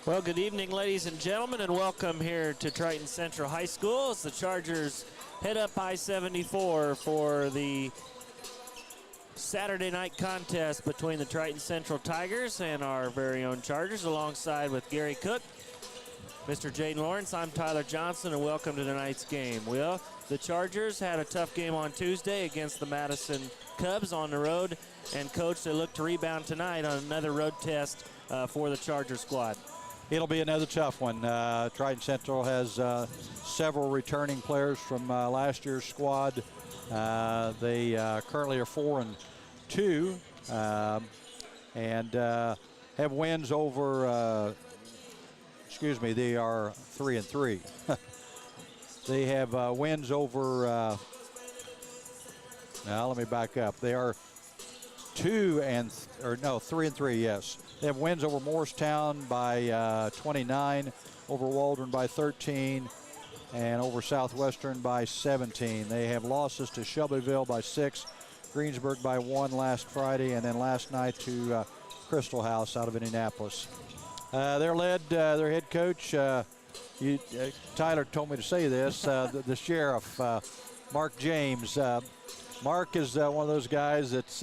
Well, good evening, ladies and gentlemen, and welcome here to Triton Central High School as the Chargers head up I-74 for the Saturday night contest between the Triton Central Tigers and our very own Chargers, alongside with Gary Cook, Mr. Jaden Lawrence. I'm Tyler Johnson, and welcome to tonight's game. Well, the Chargers had a tough game on Tuesday against the Madison Cubs on the road, and Coach, they look to rebound tonight on another road test for the Charger squad. It'll be another tough one. Triton Central has several returning players from last year's squad. They currently are 4-2 and have wins over, they are 3-3. They have wins over, now let me back up. They are 3-3, yes. They have wins over Morristown by 29, over Waldron by 13, and over Southwestern by 17. They have losses to Shelbyville by 6, Greensburg by 1 last Friday, and then last night to Crystal House out of Indianapolis. They're led, their head coach, Tyler told me to say this, the sheriff, Mark James. Mark is one of those guys that's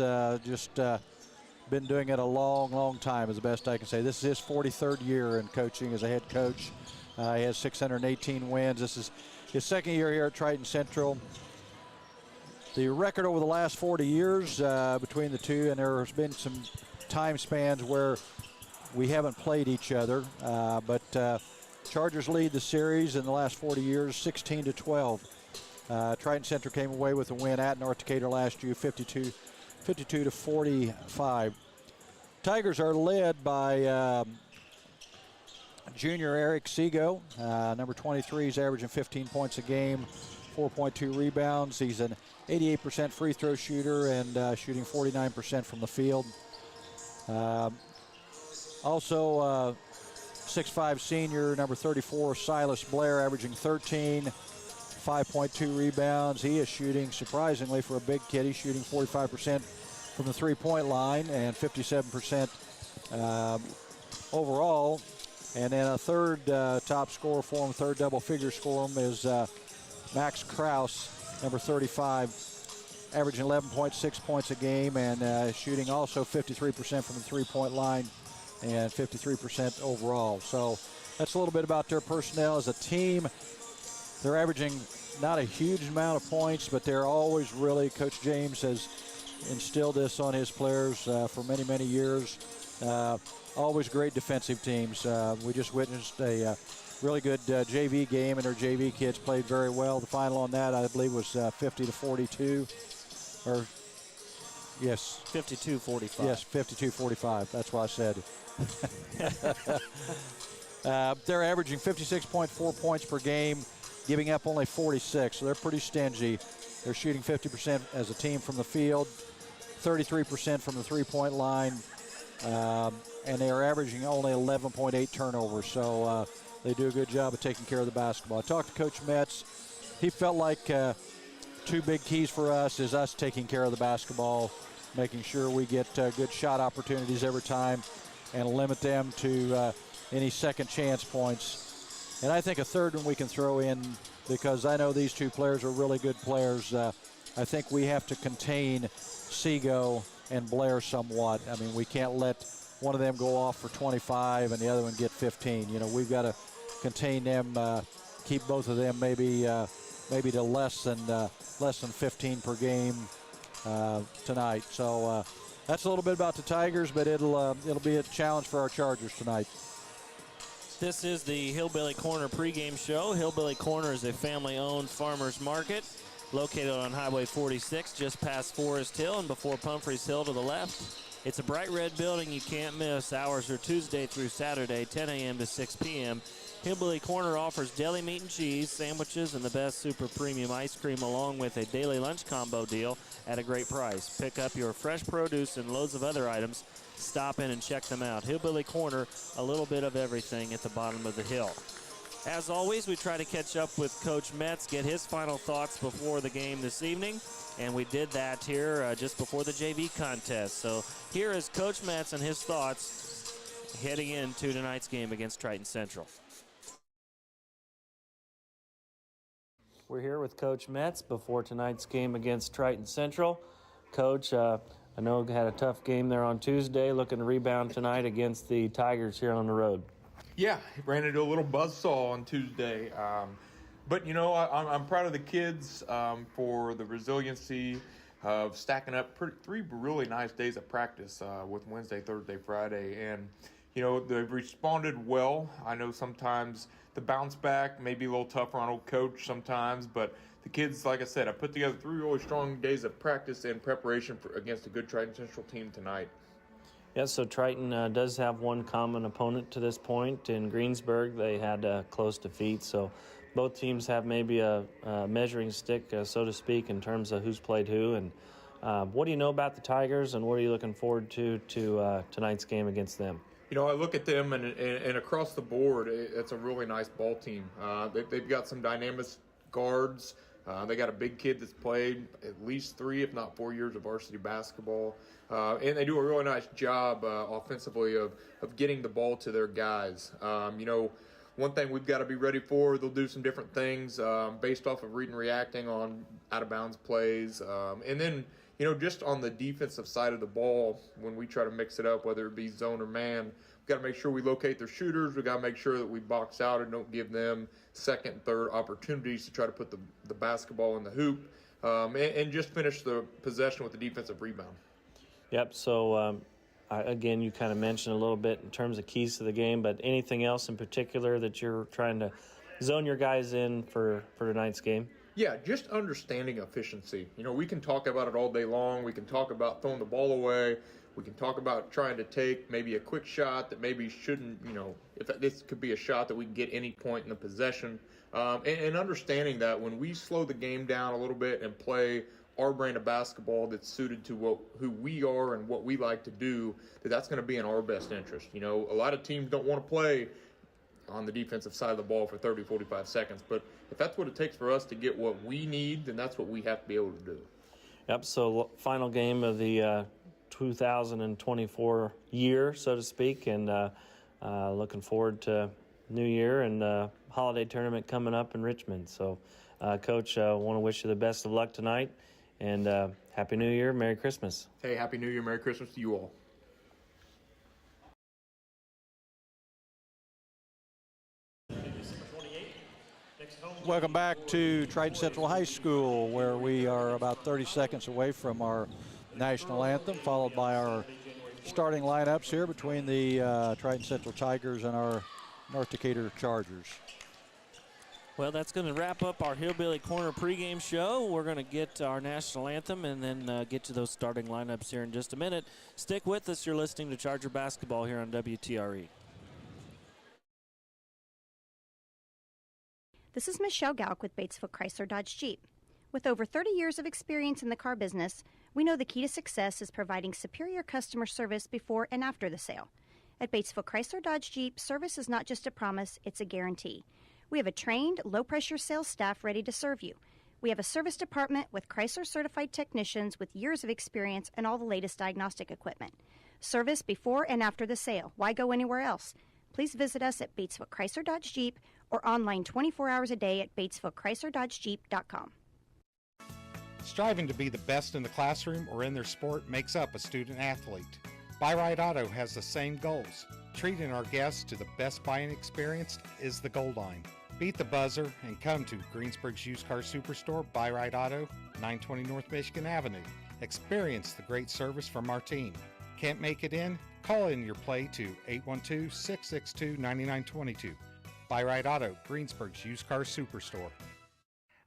been doing it a long time, is the best I can say. This is his 43rd year in coaching as a head coach. He has 618 wins. This is his second year here at Triton Central. The record over the last 40 years between the two, and there has been some time spans where we haven't played each other, but Chargers lead the series in the last 40 years, 16-12. Triton Central came away with a win at North Decatur last year, 52-45. Tigers are led by junior Eric Seago. Number 23 is averaging 15 points a game, 4.2 rebounds. He's an 88% free throw shooter and shooting 49% from the field. Also, 6'5 senior, number 34, Silas Blair, averaging 13, 5.2 rebounds. He is shooting, surprisingly for a big kid, he's shooting 45% from the three-point line and 57% overall. And then a third top scorer for him, third double-figure scorer is Max Kraus, number 35, averaging 11.6 points a game and shooting also 53% from the three-point line and 53% overall. So that's a little bit about their personnel as a team. They're averaging not a huge amount of points, but they're always really, Coach James has instilled this on his players for many years. Always great defensive teams. We just witnessed a really good JV game, and our JV kids played very well. The final on that, I believe, was 50-42. Or, yes. 52-45. Yes, 52-45. That's what I said. They're averaging 56.4 points per game, giving up only 46, so they're pretty stingy. They're shooting 50% as a team from the field, 33% from the three-point line, and they are averaging only 11.8 turnovers, so they do a good job of taking care of the basketball. I talked to Coach Metz. He felt like two big keys for us is us taking care of the basketball, making sure we get good shot opportunities every time and limit them to any second chance points. And I think a third one we can throw in, because I know these two players are really good players. I think we have to contain Seago and Blair somewhat. I mean, we can't let one of them go off for 25 and the other one get 15. You know, we've got to contain them, keep both of them maybe to less than 15 per game tonight. So that's a little bit about the Tigers, but it'll be a challenge for our Chargers tonight. This is the Hillbilly Corner pregame show. Hillbilly Corner is a family-owned farmers market located on Highway 46, just past Forest Hill and before Pumphrey's Hill to the left. It's a bright red building you can't miss. Hours are Tuesday through Saturday, 10 a.m. to 6 p.m. Hillbilly Corner offers deli meat and cheese, sandwiches, and the best super premium ice cream, along with a daily lunch combo deal at a great price. Pick up your fresh produce and loads of other items. Stop in and check them out. Hillbilly Corner, a little bit of everything at the bottom of the hill. As always, we try to catch up with Coach Metz, get his final thoughts before the game this evening, and we did that here just before the JV contest. So here is Coach Metz and his thoughts heading into tonight's game against Triton Central. We're here with Coach Metz before tonight's game against Triton Central. Coach, I know you had a tough game there on Tuesday, looking to rebound tonight against the Tigers here on the road. Yeah, ran into a little buzzsaw on Tuesday. But, you know, I'm proud of the kids for the resiliency of stacking up three really nice days of practice with Wednesday, Thursday, Friday. And, you know, they've responded well. I know sometimes the bounce back may be a little tougher on old coach sometimes, but the kids, like I said, I put together 3 really strong days of practice in preparation against a good Triton Central team tonight. Yeah, so Triton does have one common opponent to this point. In Greensburg, they had a close defeat, so both teams have maybe a measuring stick, so to speak, in terms of who's played who. And what do you know about the Tigers, and what are you looking forward to tonight's game against them? You know, I look at them, and across the board, it's a really nice ball team. They've got some dynamic guards. They got a big kid that's played at least 3, if not 4 years of varsity basketball. And they do a really nice job offensively of getting the ball to their guys. You know, one thing we've got to be ready for, they'll do some different things based off of reading and reacting on out-of-bounds plays. And then, you know, just on the defensive side of the ball, when we try to mix it up, whether it be zone or man, we've got to make sure we locate their shooters. We've got to make sure that we box out and don't give them second and third opportunities to try to put the basketball in the hoop and just finish the possession with the defensive rebound. Yep, so again, you kind of mentioned a little bit in terms of keys to the game, but anything else in particular that you're trying to zone your guys in for tonight's game? Yeah, just understanding efficiency. You know, we can talk about it all day long. We can talk about throwing the ball away. We can talk about trying to take maybe a quick shot that maybe shouldn't, you know, if this could be a shot that we can get any point in the possession. And understanding that when we slow the game down a little bit and play our brand of basketball that's suited to who we are and what we like to do, that's going to be in our best interest. You know, a lot of teams don't want to play on the defensive side of the ball for 30, 45 seconds. But if that's what it takes for us to get what we need, then that's what we have to be able to do. Yep, so final game of the 2024 year, so to speak, and looking forward to New Year and holiday tournament coming up in Richmond. So, Coach, I want to wish you the best of luck tonight, and Happy New Year, Merry Christmas. Hey, Happy New Year, Merry Christmas to you all. Welcome back to Triton Central High School, where we are about 30 seconds away from our national anthem, followed by our starting lineups here between the Triton Central Tigers and our North Decatur Chargers. Well, that's going to wrap up our Hillbilly Corner pregame show. We're going to get our national anthem and then get to those starting lineups here in just a minute. Stick with us. You're listening to Charger Basketball here on WTRE. This is Michelle Gauk with Batesville Chrysler Dodge Jeep. With over 30 years of experience in the car business, we know the key to success is providing superior customer service before and after the sale. At Batesville Chrysler Dodge Jeep, service is not just a promise, it's a guarantee. We have a trained, low-pressure sales staff ready to serve you. We have a service department with Chrysler-certified technicians with years of experience and all the latest diagnostic equipment. Service before and after the sale. Why go anywhere else? Please visit us at Batesville Chrysler Dodge Jeep or online 24 hours a day at BatesvilleChryslerDodgeJeep.com. Striving to be the best in the classroom or in their sport makes up a student athlete. Buy Right Auto has the same goals. Treating our guests to the best buying experience is the goal line. Beat the buzzer and come to Greensburg's Used Car Superstore, Buy Right Auto, 920 North Michigan Avenue. Experience the great service from our team. Can't make it in? Call in your play to 812-662-9922. Buy Right Auto, Greensburg's Used Car Superstore.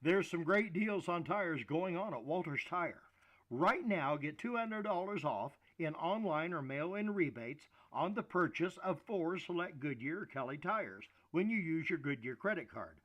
There's some great deals on tires going on at Walters Tire. Right now, get $200 off in online or mail-in rebates on the purchase of 4 select Goodyear or Kelly tires when you use your Goodyear credit card.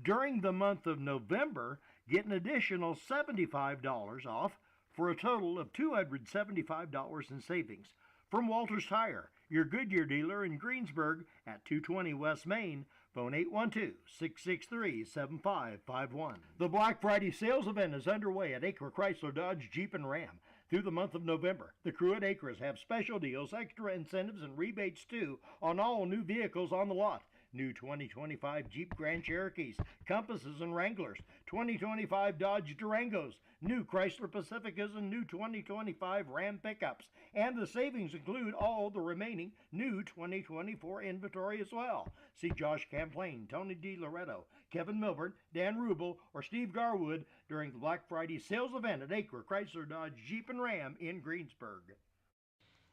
During the month of November, get an additional $75 off for a total of $275 in savings. From Walters Tire, your Goodyear dealer in Greensburg at 220 West Main, phone 812-663-7551. The Black Friday sales event is underway at Acre Chrysler Dodge Jeep and Ram. through the month of November. The crew at Acres have special deals, extra incentives, and rebates too on all new vehicles on the lot. New 2025 Jeep Grand Cherokees, Compasses and Wranglers, 2025 Dodge Durangos, new Chrysler Pacificas, and new 2025 Ram pickups. And the savings include all the remaining new 2024 inventory as well. See Josh Camplain, Tony DiLoretto, Kevin Milburn, Dan Rubel, or Steve Garwood during the Black Friday sales event at Acre Chrysler Dodge Jeep and Ram in Greensburg.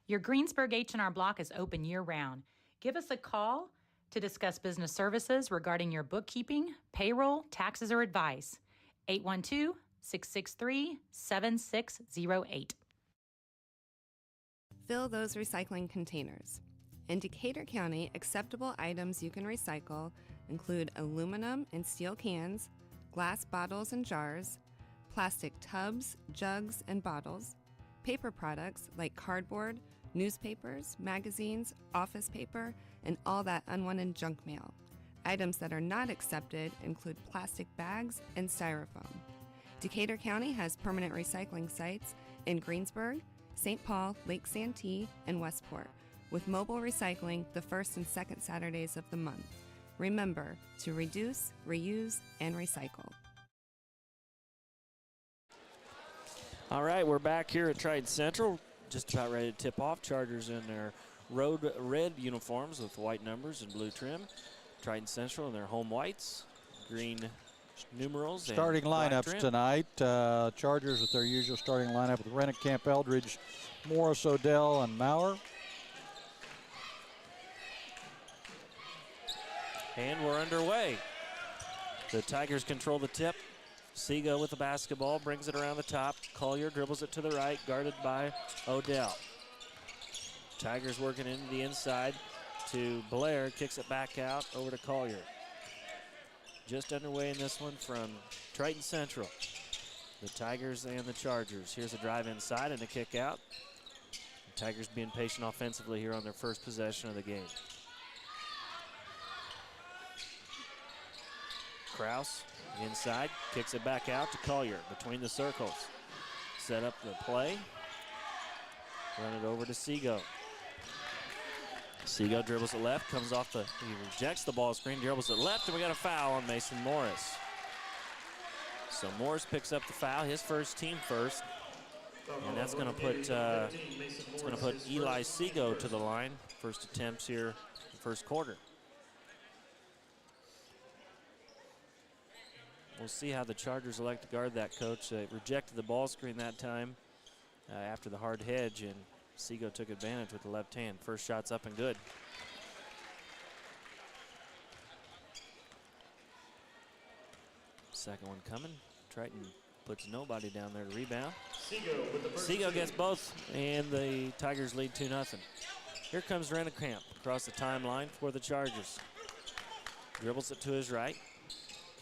Your Greensburg H&R Block is open year-round. Give us a call to discuss business services regarding your bookkeeping, payroll, taxes, or advice. 812-663-7608. Fill those recycling containers. In Decatur County, acceptable items you can recycle include aluminum and steel cans, glass bottles and jars, plastic tubs, jugs, and bottles, paper products like cardboard, newspapers, magazines, office paper, and all that unwanted junk mail. Items that are not accepted include plastic bags and styrofoam. Decatur County has permanent recycling sites in Greensburg, St. Paul, Lake Santee, and Westport, with mobile recycling the first and second Saturdays of the month. Remember to reduce, reuse, and recycle. All right, we're back here at Triton Central. Just about ready to tip off. Chargers in their road red uniforms with white numbers and blue trim. Triton Central in their home whites, green numerals. Starting lineups tonight. Chargers with their usual starting lineup with Rennekamp, Eldridge, Morris, Odell, and Maurer. And we're underway. The Tigers control the tip. Seago with the basketball, brings it around the top. Collier dribbles it to the right, guarded by Odell. Tigers working into the inside to Blair, kicks it back out over to Collier. Just underway in this one from Triton Central. The Tigers and the Chargers. Here's a drive inside and a kick out. The Tigers being patient offensively here on their first possession of the game. Kraus inside, kicks it back out to Collier between the circles. Set up the play. Run it over to Seago. Seago dribbles it left, comes off he rejects the ball screen, dribbles it left, and we got a foul on Mason Morris. So Morris picks up the foul, his first, team first. And that's going to put Eli Seago to the line. First attempts here, first quarter. We'll see how the Chargers elect to guard that, coach. They rejected the ball screen that time after the hard hedge, and Seago took advantage with the left hand. First shot's up and good. Second one coming. Triton puts nobody down there to rebound. Seago gets both, and the Tigers lead 2-0. Here comes Rennekamp across the timeline for the Chargers. Dribbles it to his right.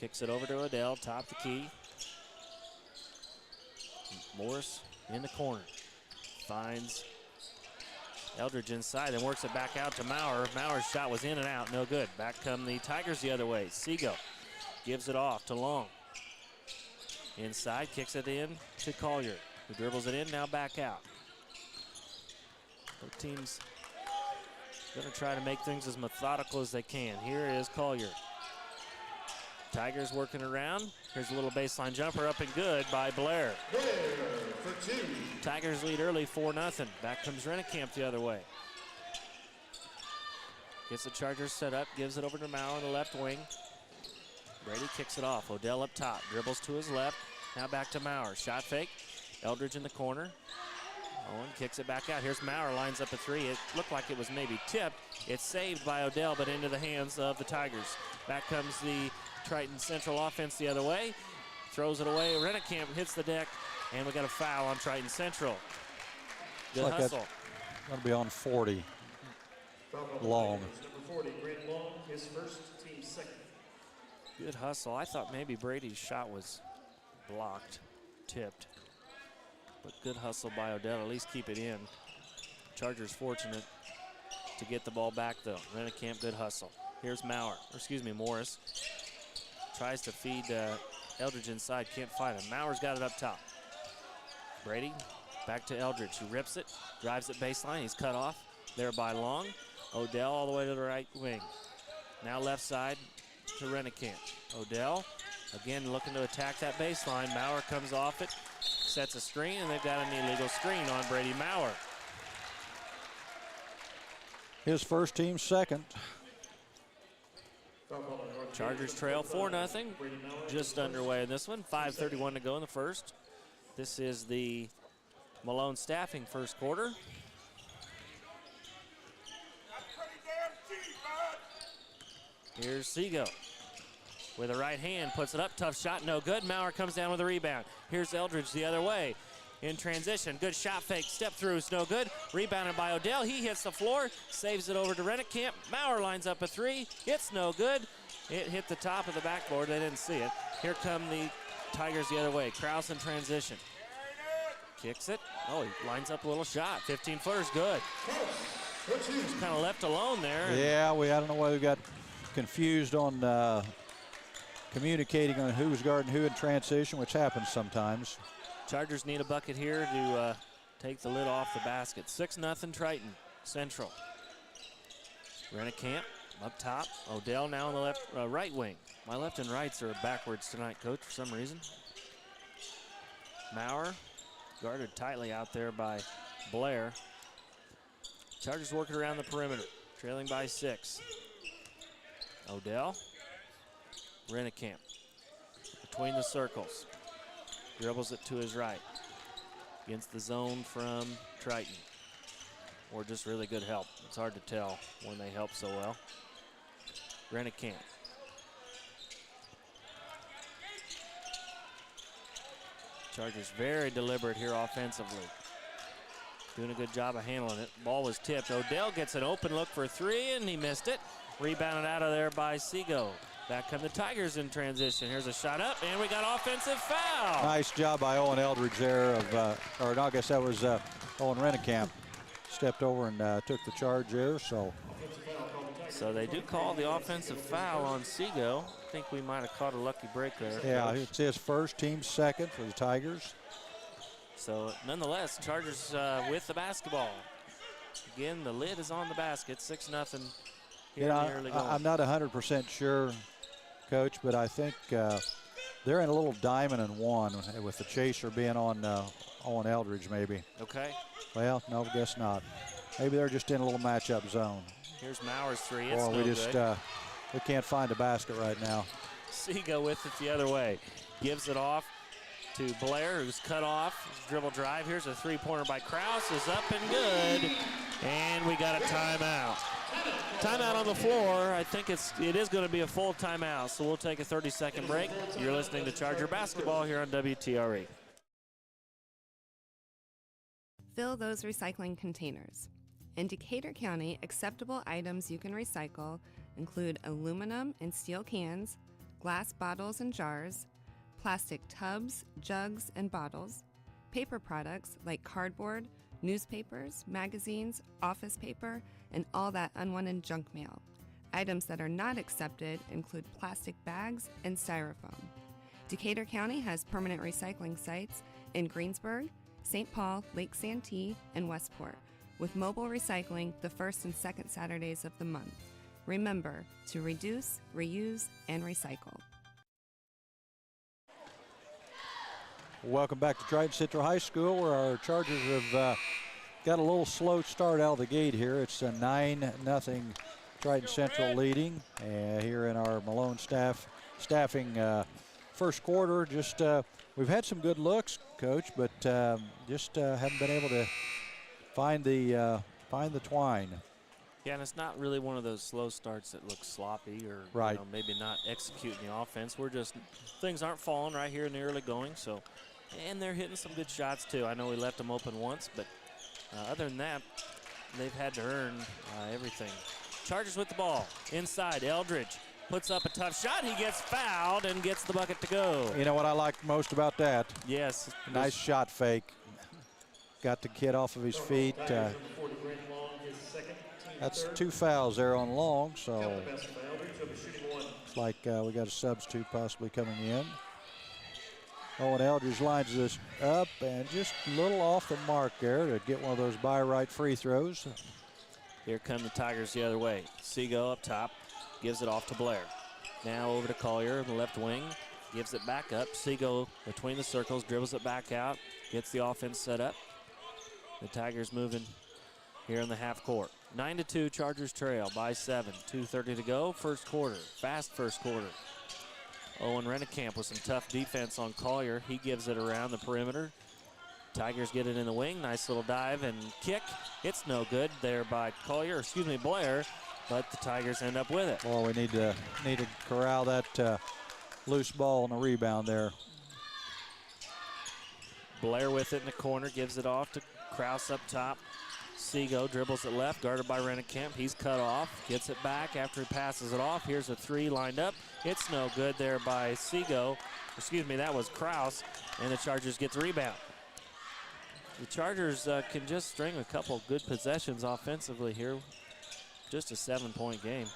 Kicks it over to Odell, top the key. Morris in the corner. Finds Eldridge inside and works it back out to Maurer. Maurer's shot was in and out, no good. Back come the Tigers the other way. Seago gives it off to Long. Inside, kicks it in to Collier, who dribbles it in, now back out. Both teams going to try to make things as methodical as they can. Here is Collier. Tigers working around. Here's a little baseline jumper up and good by Blair. For two. Tigers lead early 4-0. Back comes Rennekamp the other way. Gets the Chargers set up, gives it over to Maurer on the left wing. Brady kicks it off. Odell up top, dribbles to his left. Now back to Maurer. Shot fake. Eldridge in the corner. Owen kicks it back out. Here's Maurer, lines up a three. It looked like it was maybe tipped. It's saved by Odell, but into the hands of the Tigers. Back comes the Triton Central offense the other way. Throws it away. Rennekamp hits the deck, and we got a foul on Triton Central. Good hustle. Going to be on 40. Long. Number 40, Grant Long, his first, team second. Good hustle. I thought maybe Brady's shot was blocked, tipped. But good hustle by Odell, at least keep it in. Chargers fortunate to get the ball back though. Rennekamp, good hustle. Here's Morris. Tries to feed Eldridge inside, can't find him. Maurer's got it up top. Brady Back to Eldridge, who rips it, drives it baseline. He's cut off there by Long. Odell all the way to the right wing. Now left side to Rennekamp. Odell, again, looking to attack that baseline. Maurer comes off it, sets a screen, and they've got an illegal screen on Brady Maurer. His first, team second. Chargers trail 4-0. Just underway in this one. 5:31 to go in the first. This is the Malone Staffing first quarter. Here's Seago with a right hand, puts it up, tough shot, no good. Maurer comes down with a rebound. Here's Eldridge the other way in transition. Good shot fake, step through, it's no good. Rebounded by Odell, he hits the floor, saves it over to Rennekamp. Maurer lines up a three, it's no good. It hit the top of the backboard, they didn't see it. Here come the Tigers the other way. Krause in transition. Kicks it, oh, he lines up a little shot. 15-footer's good. Just kind of left alone there. Yeah, I don't know why we got confused on communicating on who was guarding who in transition, which happens sometimes. Chargers need a bucket here to take the lid off the basket. 6-0 Triton Central. Rennekamp up top. Odell now on the left, right wing. My left and rights are backwards tonight, Coach, for some reason. Maurer guarded tightly out there by Blair. Chargers working around the perimeter, trailing by 6. Odell, Rennekamp between the circles. Dribbles it to his right. Against the zone from Triton. Or just really good help. It's hard to tell when they help so well. Rennekamp. Chargers very deliberate here offensively. Doing a good job of handling it. Ball was tipped. Odell gets an open look for three, and he missed it. Rebounded out of there by Seago. Back come the Tigers in transition. Here's a shot up, and we got offensive foul. Nice job by Owen Eldridge there. Or no, I guess that was Owen Rennekamp. Stepped over and took the charge there. So they do call the offensive foul on Seago. I think we might have caught a lucky break there. Yeah, it's his first, team second for the Tigers. So nonetheless, Chargers with the basketball. Again, the lid is on the basket, 6-0 here in the early going. I'm not 100% sure, Coach, but I think they're in a little diamond and one with the chaser being on Owen Eldridge maybe. Okay. Well, no, guess not. Maybe they're just in a little matchup zone. Here's Maurer's three. It's we just we can't find a basket right now. Seago with it the other way. Gives it off to Blair, who's cut off. Dribble drive. Here's a three-pointer by Krause. Is up and good. And we got a timeout. Timeout on the floor. I think it is going to be a full timeout, so we'll take a 30-second break. You're listening to Charger Basketball here on WTRE. Fill those recycling containers. In Decatur County, acceptable items you can recycle include aluminum and steel cans, glass bottles and jars, plastic tubs, jugs, and bottles, paper products like cardboard, newspapers, magazines, office paper, and all that unwanted junk mail. Items that are not accepted include plastic bags and styrofoam. Decatur County has permanent recycling sites in Greensburg, St. Paul, Lake Santee, and Westport, with mobile recycling the first and second Saturdays of the month. Remember to reduce, reuse, and recycle. Welcome back to Triton Central High School, where our Chargers have got a little slow start out of the gate here. It's a 9-0 Triton Central leading here in our Malone staffing first quarter. Just we've had some good looks, Coach, but just haven't been able to find the twine. Yeah, and it's not really one of those slow starts that look sloppy or right. Maybe not executing the offense. We're just, things aren't falling right here in the early going. So, and they're hitting some good shots too. I know we left them open once, but other than that, they've had to earn everything. Chargers with the ball inside. Eldridge puts up a tough shot. He gets fouled and gets the bucket to go. You know what I like most about that? Yes. Nice shot fake. Got the kid off of his feet. That's 2 fouls there on Long, so looks like we got a substitute possibly coming in. Owen Eldridge lines this up and just a little off the mark there to get one of those by right free throws. Here come the Tigers the other way. Seago up top, gives it off to Blair. Now over to Collier in the left wing, gives it back up. Seago between the circles, dribbles it back out, gets the offense set up. The Tigers moving here in the half court. 9-2, Chargers trail by 7. 2:30 to go, first quarter. Fast first quarter. Owen Rennekamp with some tough defense on Collier. He gives it around the perimeter. Tigers get it in the wing. Nice little dive and kick. It's no good there by Blair, but the Tigers end up with it. Well, we need to corral that loose ball on the rebound there. Blair with it in the corner, gives it off to Kraus up top. Seago dribbles it left, guarded by Rennekamp. He's cut off, gets it back after he passes it off. Here's a three lined up. It's no good there by Seago. That was Kraus, and the Chargers get the rebound. The Chargers can just string a couple good possessions offensively here. Just a 7-point game.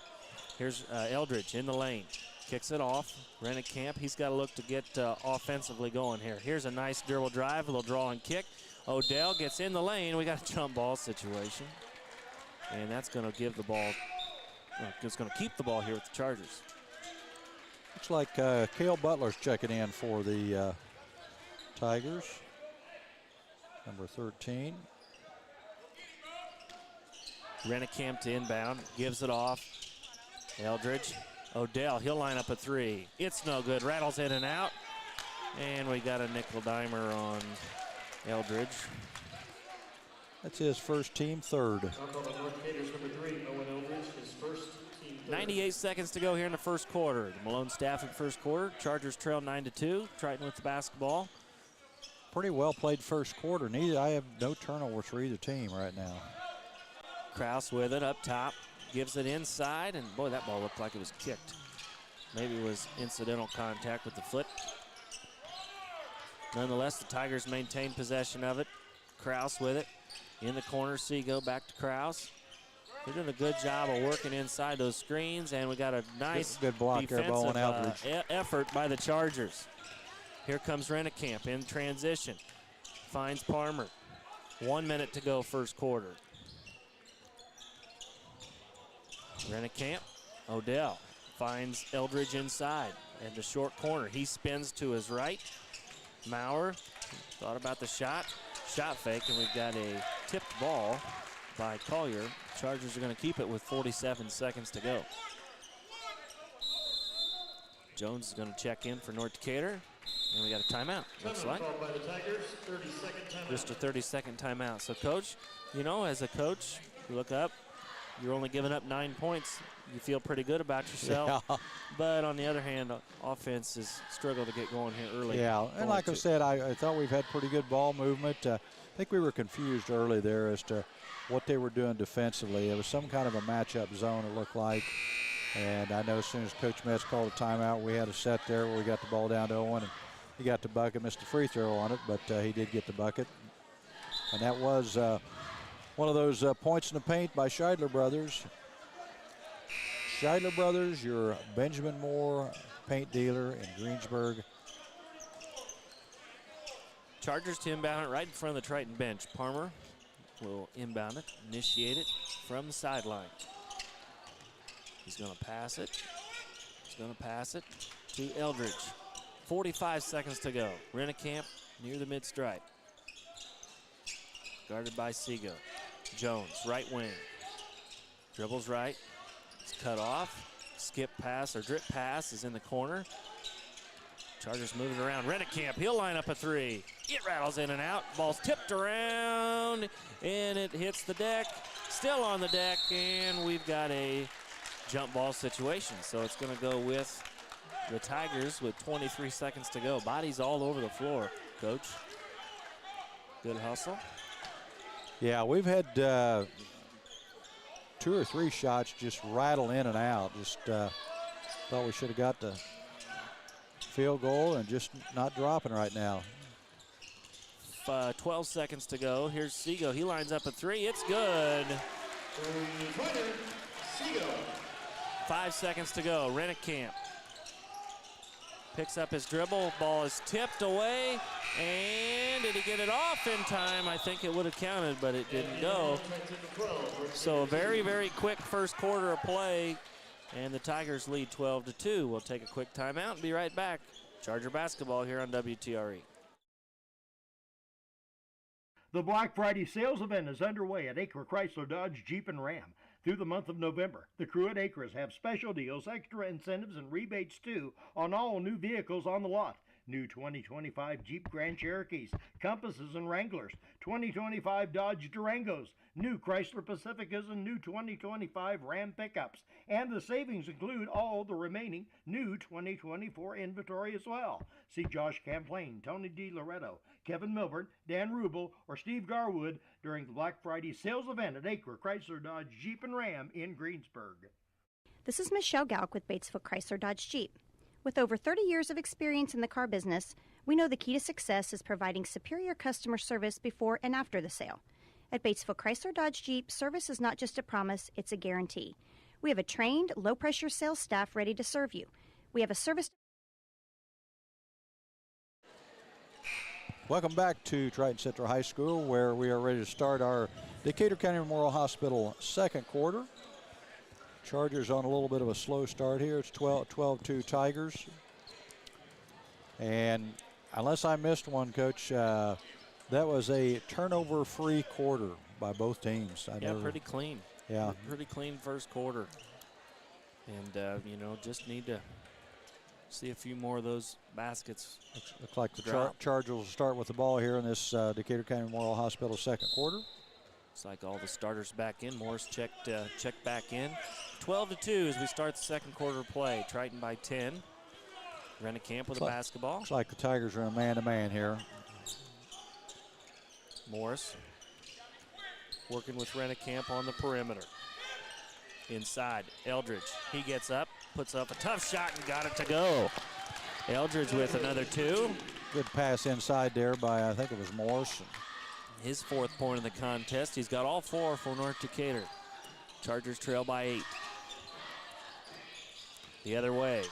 Here's Eldridge in the lane. Kicks it off. Rennekamp, he's got to look to get offensively going here. Here's a nice dribble drive, a little draw and kick. Odell gets in the lane. We got a jump ball situation. And that's going to give the ball, it's going to keep the ball here with the Chargers. Looks like Cale Butler's checking in for the Tigers. Number 13. Rennekamp to inbound, gives it off. Eldridge. Odell, he'll line up a three. It's no good, rattles in and out. And we got a nickel dimer on Eldridge. That's his first team third. 98 seconds to go here in the first quarter. The Malone Stafford first quarter. Chargers trail 9-2. Triton with the basketball. Pretty well played first quarter. I have no turnovers for either team right now. Kraus with it up top. Gives it inside, and boy, that ball looked like it was kicked. Maybe it was incidental contact with the foot. Nonetheless, the Tigers maintain possession of it. Kraus with it. In the corner, Seago back to Kraus. They're doing a good job of working inside those screens, and we got a nice good block there, Bowen Eldridge. Effort by the Chargers. Here comes Rennekamp in transition. Finds Palmer. 1 minute to go first quarter. Rennekamp, Odell finds Eldridge inside in the short corner. He spins to his right. Maurer thought about the shot fake, and we've got a tipped ball by Collier. Chargers are going to keep it with 47 seconds to go. Jones is going to check in for North Decatur, and we got a timeout, looks like. Just a 30-second timeout. So, Coach, as a coach, you look up, you're only giving up 9 points. You feel pretty good about yourself. Yeah. But on the other hand, offense has struggled to get going here early. Yeah, and like I said, I thought we've had pretty good ball movement. I think we were confused early there as to what they were doing defensively. It was some kind of a matchup zone, it looked like. And I know as soon as Coach Metz called a timeout, we had a set there where we got the ball down to Owen, and he got the bucket, missed the free throw on it, but he did get the bucket. And that was one of those points in the paint by Scheidler Brothers. Scheidler Brothers, your Benjamin Moore paint dealer in Greensburg. Chargers to inbound it right in front of the Triton bench. Palmer will inbound it, initiate it from the sideline. He's going to pass it. He's going to pass it to Eldridge. 45 seconds to go. Rennekamp near the mid-stripe. Guarded by Seago. Jones, right wing. Dribbles right. It's cut off. Skip pass or drip pass is in the corner. Chargers moving around. Rennekamp, he'll line up a three. It rattles in and out. Ball's tipped around, and it hits the deck. Still on the deck, and we've got a jump ball situation. So it's going to go with the Tigers with 23 seconds to go. Bodies all over the floor, Coach. Good hustle. Yeah, we've had 2 or 3 shots just rattle in and out. Just thought we should have got the field goal and just not dropping right now. 12 seconds to go. Here's Seago. He lines up a three. It's good. 5 seconds to go. Rennekamp Picks up his dribble. Ball is tipped away. And did he get it off in time? I think it would have counted, but it didn't go. So a very, very quick first quarter of play. And the Tigers lead 12-2. We'll take a quick timeout and be right back. Charger basketball here on WTRE. The Black Friday sales event is underway at Acre Chrysler Dodge Jeep and Ram. Through the month of November, the crew at Acres have special deals, extra incentives, and rebates too on all new vehicles on the lot. New 2025 Jeep Grand Cherokees, Compasses and Wranglers, 2025 Dodge Durangos, new Chrysler Pacificas, and new 2025 Ram pickups. And the savings include all the remaining new 2024 inventory as well. See Josh Camplain, Tony DiLoretto, Kevin Milburn, Dan Rubel, or Steve Garwood during the Black Friday sales event at Acre Chrysler Dodge Jeep and Ram in Greensburg. This is Michelle Galk with Batesville Chrysler Dodge Jeep. With over 30 years of experience in the car business, we know the key to success is providing superior customer service before and after the sale. At Batesville Chrysler Dodge Jeep, service is not just a promise, it's a guarantee. We have a trained, low-pressure sales staff ready to serve you. We have a service... Welcome back to Triton Central High School, where we are ready to start our Decatur County Memorial Hospital second quarter. Chargers on a little bit of a slow start here. It's 12-2 Tigers. And unless I missed one, Coach, that was a turnover-free quarter by both teams. Pretty clean. Yeah. Pretty clean first quarter. And, just need to see a few more of those baskets. Looks like the Chargers will start with the ball here in this Decatur County Memorial Hospital second quarter. Looks like all the starters back in. Morris checked back in. 12-2 as we start the second quarter play. Triton by 10. Rennekamp with a basketball. Looks like the Tigers are a man-to-man here. Morris working with Rennekamp on the perimeter. Inside, Eldridge. He gets up, puts up a tough shot, and got it to go. Eldridge with another two. Good pass inside there by, I think it was Morris. His fourth point of the contest. He's got all four for North Decatur. Chargers trail by 8. The other way,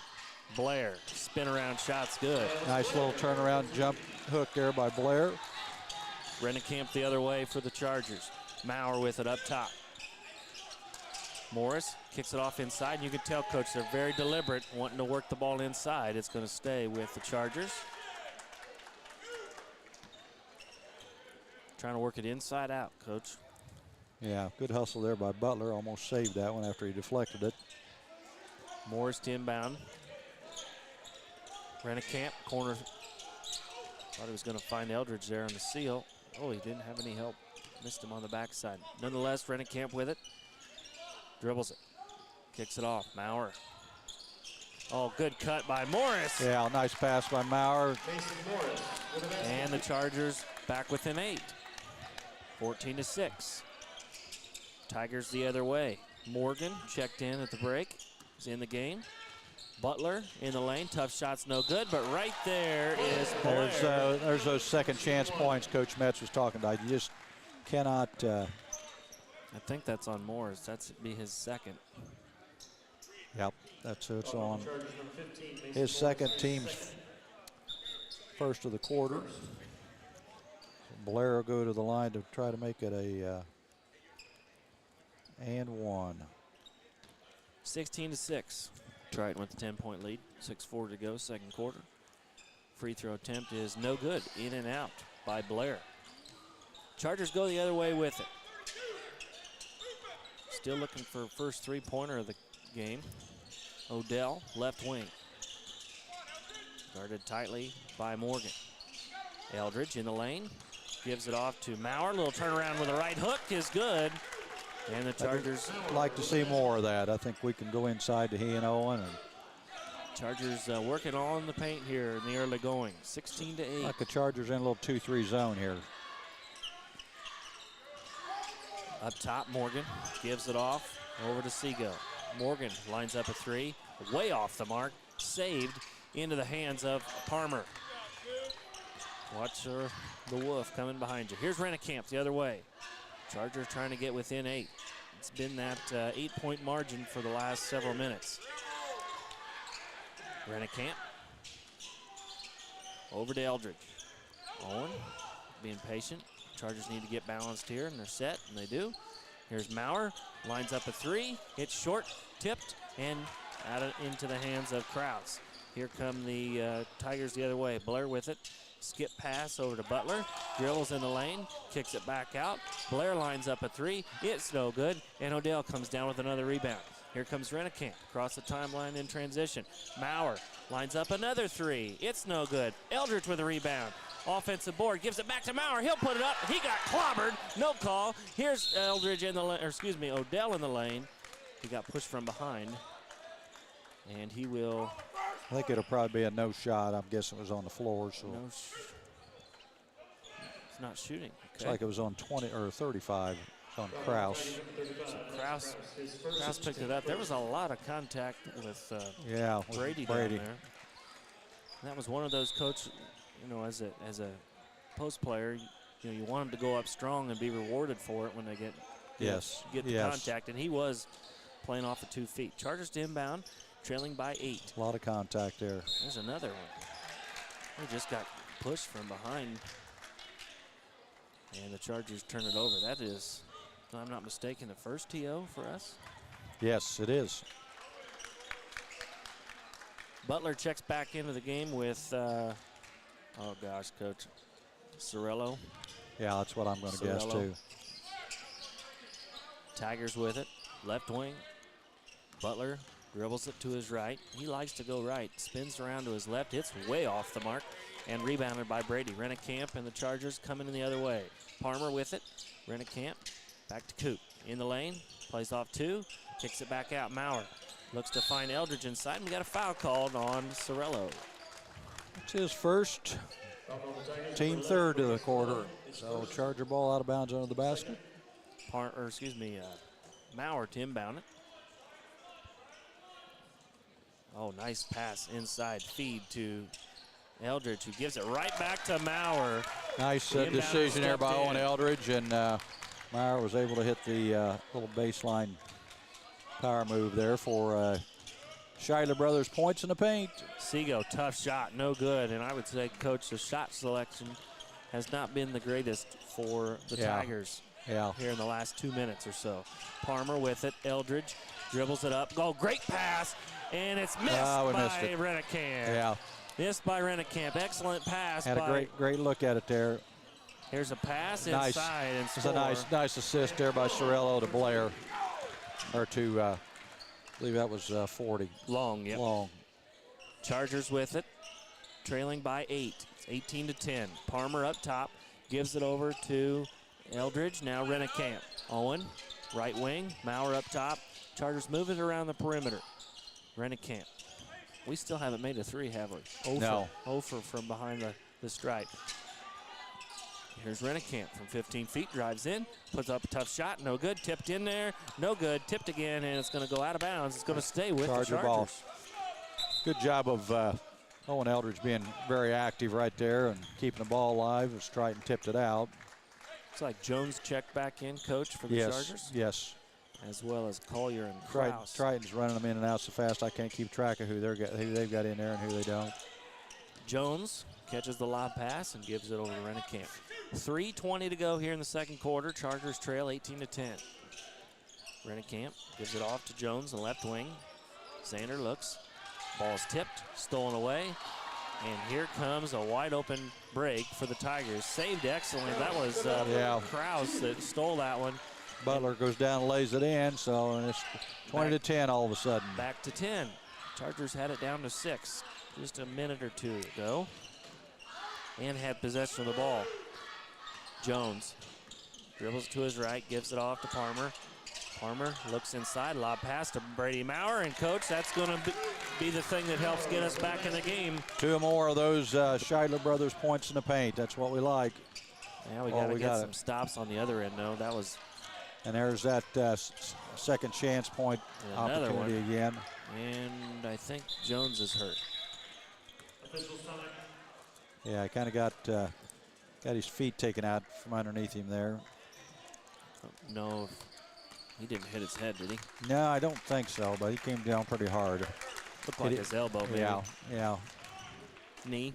Blair. Spin around shot's good. Nice little turnaround jump hook there by Blair. Rennekamp the other way for the Chargers. Maurer with it up top. Morris kicks it off inside. And you can tell, Coach, they're very deliberate, wanting to work the ball inside. It's going to stay with the Chargers. Trying to work it inside out, Coach. Yeah, good hustle there by Butler. Almost saved that one after he deflected it. Morris to inbound. Rennekamp, corner. Thought he was going to find Eldridge there on the seal. Oh, he didn't have any help. Missed him on the backside. Nonetheless, Rennekamp with it. Dribbles it. Kicks it off. Maurer. Oh, good cut by Morris. Yeah, nice pass by Maurer. And the Chargers back within 8. 14-6. Tigers the other way. Morgan checked in at the break. He's in the game. Butler in the lane. Tough shot's no good, but right there is Blair. There's those second chance points Coach Metz was talking about. You just cannot. I think that's on Morris. That's be his second. Yep, that's who it's on. His second, team's first of the quarter. Blair will go to the line to try to make it a and one. 16-6. Triton with the 10-point lead. 6:4 to go, second quarter. Free throw attempt is no good. In and out by Blair. Chargers go the other way with it. Still looking for first three-pointer of the game. Odell, left wing. Guarded tightly by Morgan. Eldridge in the lane. Gives it off to Maurer. Little turnaround with a right hook is good. And the Chargers like to see more of that. I think we can go inside to he and Owen. And Chargers working all in the paint here in the early going. 16-8. like the Chargers in a little 2-3 zone here. Up top, Morgan gives it off over to Seago. Morgan lines up a three, way off the mark, saved into the hands of Palmer. Watch the Wolf coming behind you. Here's Rennekamp the other way. Chargers trying to get within 8. It's been that 8-point margin for the last several minutes. Rennekamp Over to Eldridge. Owen being patient. Chargers need to get balanced here, and they're set, and they do. Here's Maurer, lines up a 3. It's short, tipped, and into the hands of Krause. Here come the Tigers the other way. Blair with it. Skip pass over to Butler. Dribbles in the lane, kicks it back out. Blair lines up a 3. It's no good, and Odell comes down with another rebound. Here comes Rennekamp across the timeline in transition. Maurer lines up another 3. It's no good. Eldridge with a rebound. Offensive board, gives it back to Maurer. He'll put it up. He got clobbered. No call. Here's Eldridge in the lane, or excuse me, Odell in the lane. He got pushed from behind, and he will. I think it'll probably be a no shot. I'm guessing it was on the floor. So it's not shooting. Okay. It's like it was on 20 or 35 on Krause. So Krause picked it up. There was a lot of contact with Brady down there. And that was one of those, Coach, you know, as a post player, you know, you want them to go up strong and be rewarded for it when they get the contact. And he was playing off of 2 feet. Chargers to inbound, trailing by 8. A lot of contact there. There's another one. He just got pushed from behind. And the Chargers turn it over. That is, if I'm not mistaken, the first TO for us. Yes, it is. Butler checks back into the game with, oh gosh, Coach, Sorello. Yeah, that's what I'm going to guess too. Tigers with it, left wing. Butler dribbles it to his right. He likes to go right, spins around to his left, hits way off the mark, and rebounded by Brady. Rennekamp and the Chargers coming in the other way. Palmer with it. Rennekamp back to Coop. In the lane, plays off 2, kicks it back out. Maurer looks to find Eldridge inside, and we got a foul called on Sorello. It's his first, team third of the quarter. So Charger ball out of bounds under the basket. Maurer to inbound it. Oh, nice pass inside feed to Eldridge, who gives it right back to Maurer. Nice decision there by Owen Eldridge, and Maurer was able to hit the little baseline power move there for Scheidler Brothers points in the paint. Seago, tough shot, no good. And I would say, Coach, the shot selection has not been the greatest for the Tigers here in the last 2 minutes or so. Palmer with it, Eldridge dribbles it up. Oh, great pass, and it's missed by Rennekamp. Yeah. Missed by Rennekamp. Excellent pass. Had a great look at it there. Here's a pass inside and score. It's a nice assist there by Sorello to Blair. Or to, I believe that was 40. Long, yep. Long. Chargers with it, trailing by 8. It's 18-10. Palmer up top, gives it over to Eldridge. Now Rennekamp. Owen, right wing. Maurer up top. Chargers move it around the perimeter. Rennekamp. We still haven't made a 3, have we? No. Over from behind the stripe. Here's Rennekamp from 15 feet, drives in, puts up a tough shot, no good, tipped in there, no good, tipped again, and it's going to go out of bounds. It's going to stay with the Chargers. Ball. Good job of Owen Eldridge being very active right there and keeping the ball alive as Triton tipped it out. It's like Jones checked back in, Coach, for the Chargers. Yes. As well as Collier and Krause. Triton's running them in and out so fast I can't keep track of who they've got in there and who they don't. Jones catches the lob pass and gives it over to Rennekamp. 3:20 to go here in the second quarter. Chargers trail 18-10. Rennekamp gives it off to Jones, the left wing. Zander looks. Ball's tipped, stolen away. And here comes a wide open break for the Tigers. Saved excellently. That was Krause that stole that one. Butler goes down and lays it in, so it's 20-10 all of a sudden. Back to 10. Chargers had it down to 6 just a minute or 2 ago. And had possession of the ball. Jones dribbles to his right, gives it off to Palmer. Palmer looks inside, lob pass to Brady Maurer, and Coach, that's going to be the thing that helps get us back in the game. 2 more of those Scheidler Brothers points in the paint. That's what we like. Yeah, we got to get some stops on the other end, though. That was. And there's that second chance point opportunity again. And I think Jones is hurt. Yeah, I kind of got his feet taken out from underneath him there. No, he didn't hit his head, did he? No, I don't think so, but he came down pretty hard. Looked like his elbow, maybe. Yeah. Knee.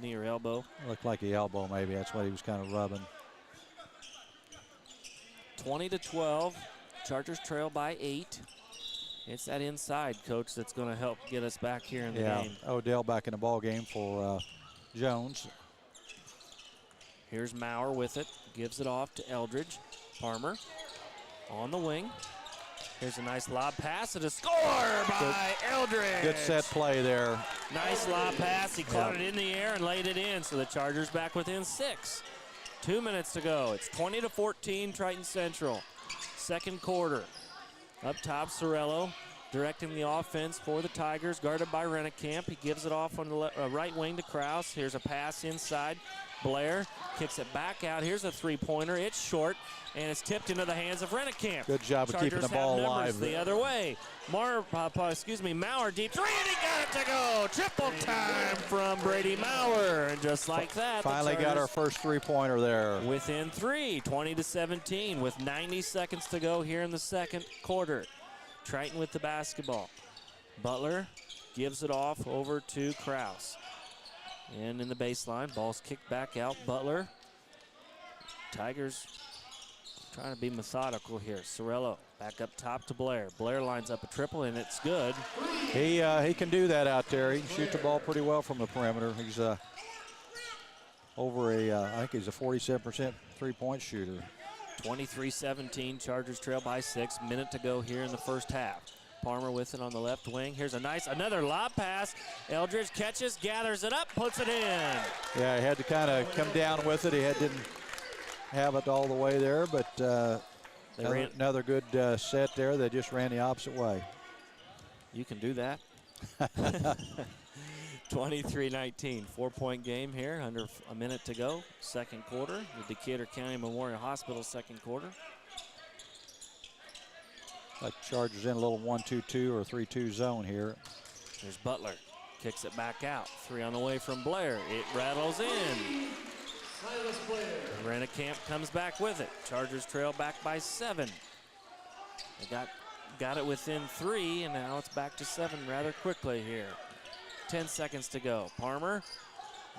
Knee or elbow. Looked like the elbow maybe. That's what he was kind of rubbing. 20-12. Chargers trail by 8. It's that inside, Coach, that's going to help get us back here in the game. Odell back in the ball game for Jones. Here's Maurer with it. Gives it off to Eldridge. Farmer on the wing. Here's a nice lob pass and a score by Eldridge. Good set play there. Nice lob pass. He caught it in the air and laid it in, so the Chargers back within 6. 2 minutes to go. It's 20-14 Triton Central. Second quarter. Up top, Sorello directing the offense for the Tigers, guarded by Rennekamp. He gives it off on the right wing to Krause. Here's a pass inside. Blair kicks it back out. Here's a three-pointer. It's short, and it's tipped into the hands of Rennekamp. Good job of keeping the ball alive. The other way. Maurer deep three, and he got it to go. Triple time from Brady Maurer, and just like that, finally got our first three-pointer there. Within 3, 20-17, with 90 seconds to go here in the second quarter. Triton with the basketball. Butler gives it off over to Krause. And in the baseline, ball's kicked back out. Butler. Tigers trying to be methodical here. Sorello back up top to Blair. Blair lines up a triple, and it's good. He can do that out there. He can shoot the ball pretty well from the perimeter. He's I think he's a 47% three-point shooter. 23-17, Chargers trail by 6. Minute to go here in the first half. Palmer with it on the left wing. Here's another lob pass. Eldridge catches, gathers it up, puts it in. Yeah, he had to kind of come down with it. He didn't have it all the way there, but another good set there. They just ran the opposite way. You can do that. 23-19, 4-point game here, under a minute to go. Second quarter, the Decatur County Memorial Hospital second quarter. Like Chargers in a little 1-2-2 or 3-2 zone here. There's Butler, kicks it back out. 3 on the way from Blair. It rattles in. Rennekamp comes back with it. Chargers trail back by 7. They got it within 3, and now it's back to 7 rather quickly here. 10 seconds to go. Palmer,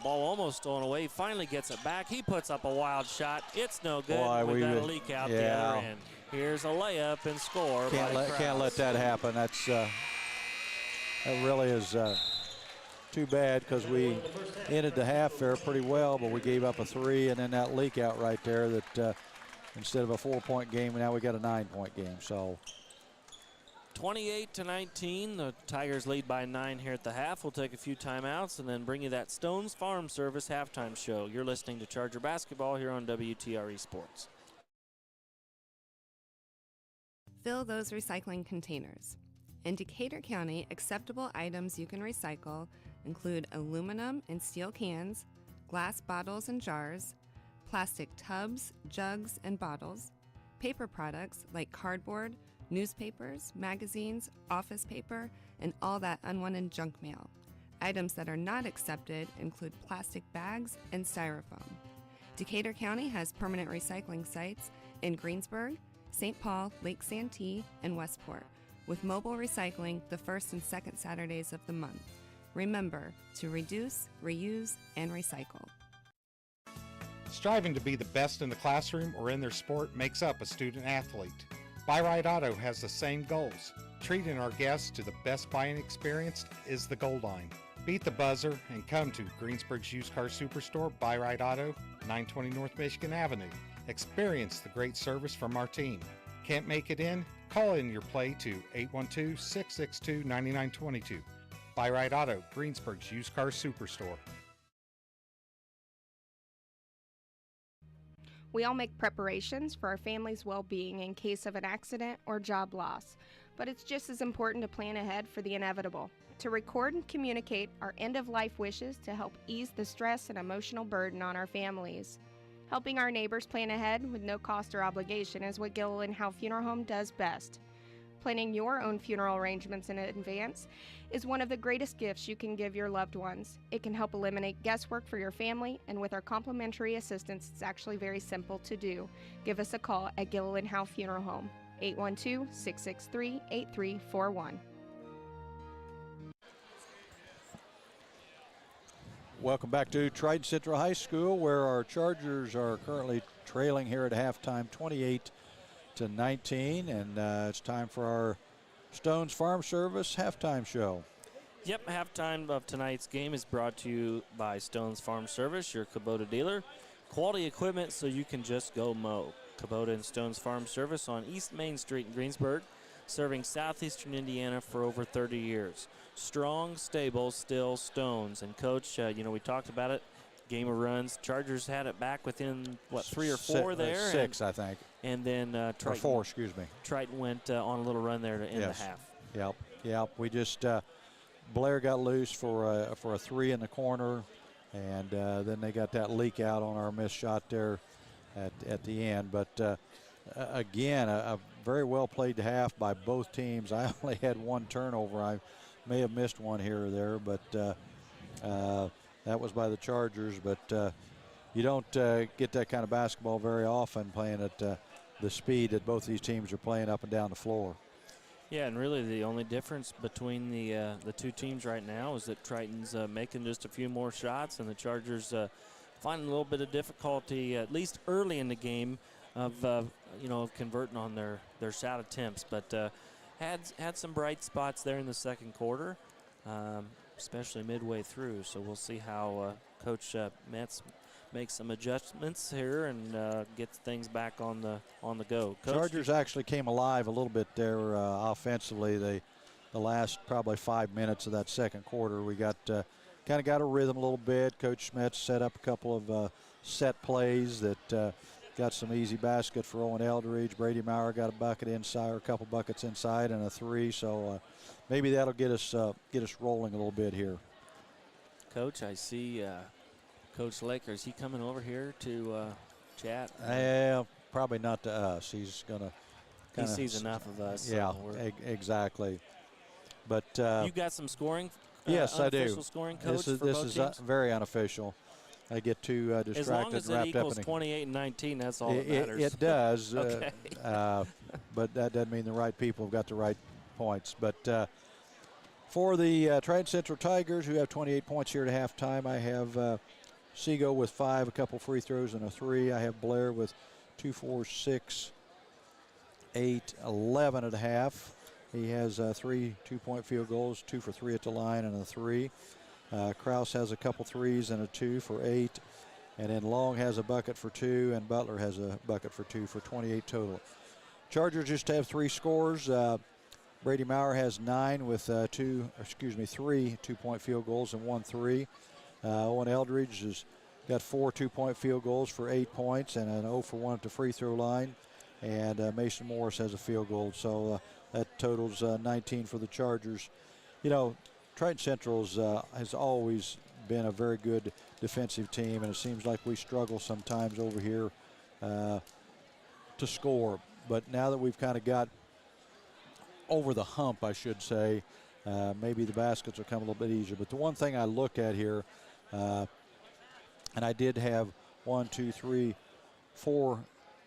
ball almost stolen away. He finally gets it back. He puts up a wild shot. It's no good. Boy, we got a leak out the other end. Here's a layup and score. Can't let that happen. That really is too bad, because we ended the half there pretty well, but we gave up a 3, and then that leak out right there that instead of a 4-point game, now we got a 9-point game. So 28-19, the Tigers lead by 9 here at the half. We'll take a few timeouts and then bring you that Stones Farm Service halftime show. You're listening to Charger Basketball here on WTRE Sports. Fill those recycling containers. In Decatur County, acceptable items you can recycle include aluminum and steel cans, glass bottles and jars, plastic tubs, jugs, and bottles, paper products like cardboard, newspapers, magazines, office paper, and all that unwanted junk mail. Items that are not accepted include plastic bags and styrofoam. Decatur County has permanent recycling sites in Greensburg, St. Paul, Lake Santee, and Westport, with mobile recycling the first and second Saturdays of the month. Remember to reduce, reuse, and recycle. Striving to be the best in the classroom or in their sport makes up a student athlete. Buy-Right Auto has the same goals. Treating our guests to the best buying experience is the goal line. Beat the buzzer and come to Greensburg's used car superstore, Buy-Right Auto, 920 North Michigan Avenue. Experience the great service from our team. Can't make it in? Call in your play to 812-662-9922. Buy-Right Auto, Greensburg's used car superstore. We all make preparations for our family's well-being in case of an accident or job loss, but it's just as important to plan ahead for the inevitable. To record and communicate our end-of-life wishes to help ease the stress and emotional burden on our families. Helping our neighbors plan ahead with no cost or obligation is what Gill & Howe Funeral Home does best. Planning your own funeral arrangements in advance is one of the greatest gifts you can give your loved ones. It can help eliminate guesswork for your family, and with our complimentary assistance, it's actually very simple to do. Give us a call at Gill & Howe Funeral Home, 812-663-8341. Welcome back to Triton Central High School, where our Chargers are currently trailing here at halftime, 28-19, and it's time for our Stones Farm Service halftime show. Yep, halftime of tonight's game is brought to you by Stones Farm Service, your Kubota dealer. Quality equipment so you can just go mow. Kubota and Stones Farm Service on East Main Street in Greensburg, serving southeastern Indiana for over 30 years. Strong, stable, still Stones. And Coach, we talked about it, game of runs. Chargers had it back within, 3 or 4 there? 6, I think. And then Triton, or 4, excuse me. Triton went on a little run there to end the half. Yep. We just, Blair got loose for a 3 in the corner, and then they got that leak out on our missed shot there at the end. But again, a very well played half by both teams. I only had 1 turnover. I may have missed one here or there, but that was by the Chargers. But you don't get that kind of basketball very often, playing at the speed that both these teams are playing up and down the floor. Yeah, and really the only difference between the two teams right now is that Triton's making just a few more shots, and the Chargers finding a little bit of difficulty, at least early in the game, of converting on their shot attempts. But had some bright spots there in the second quarter, especially midway through. So we'll see how Coach Metz makes some adjustments here and gets things back on the go. Coach, Chargers actually came alive a little bit there offensively. The last probably 5 minutes of that second quarter, we got kind of got a rhythm a little bit. Coach Metz set up a couple of set plays that got some easy basket for Owen Eldridge. Brady Maurer got a bucket inside, or a couple buckets inside, and a 3. So maybe that'll get us rolling a little bit here. Coach, I see Coach Laker. Is he coming over here to chat? Probably not to us. He's gonna. He sees enough of us. Yeah, exactly. But you got some scoring. Yes, I do. Scoring, Coach, this is very unofficial. I get too distracted. As long as it equals 28-19, that's all that matters. It does. Okay. But that doesn't mean the right people have got the right points. But for the Triton Central Tigers, who have 28 points here at halftime, I have Seago with 5, a couple free throws, and a 3. I have Blair with 2, 4, 6, 8, 11 at a half. He has 3 2-point field goals, 2 for 3 at the line, and a 3. Kraus has a couple 3s and a 2 for 8. And then Long has a bucket for 2, and Butler has a bucket for 2 for 28 total. Chargers just have 3 scores. Brady Maurer has 9 with 3 2-point field goals and 1 3. Owen Eldridge has got 4 2-point field goals for 8 points and an 0 for 1 at the free throw line. And Mason Morris has a field goal. So that totals 19 for the Chargers. Triton Central has always been a very good defensive team, and it seems like we struggle sometimes over here to score. But now that we've kind of got over the hump, I should say, maybe the baskets will come a little bit easier. But the one thing I look at here, and I did have 4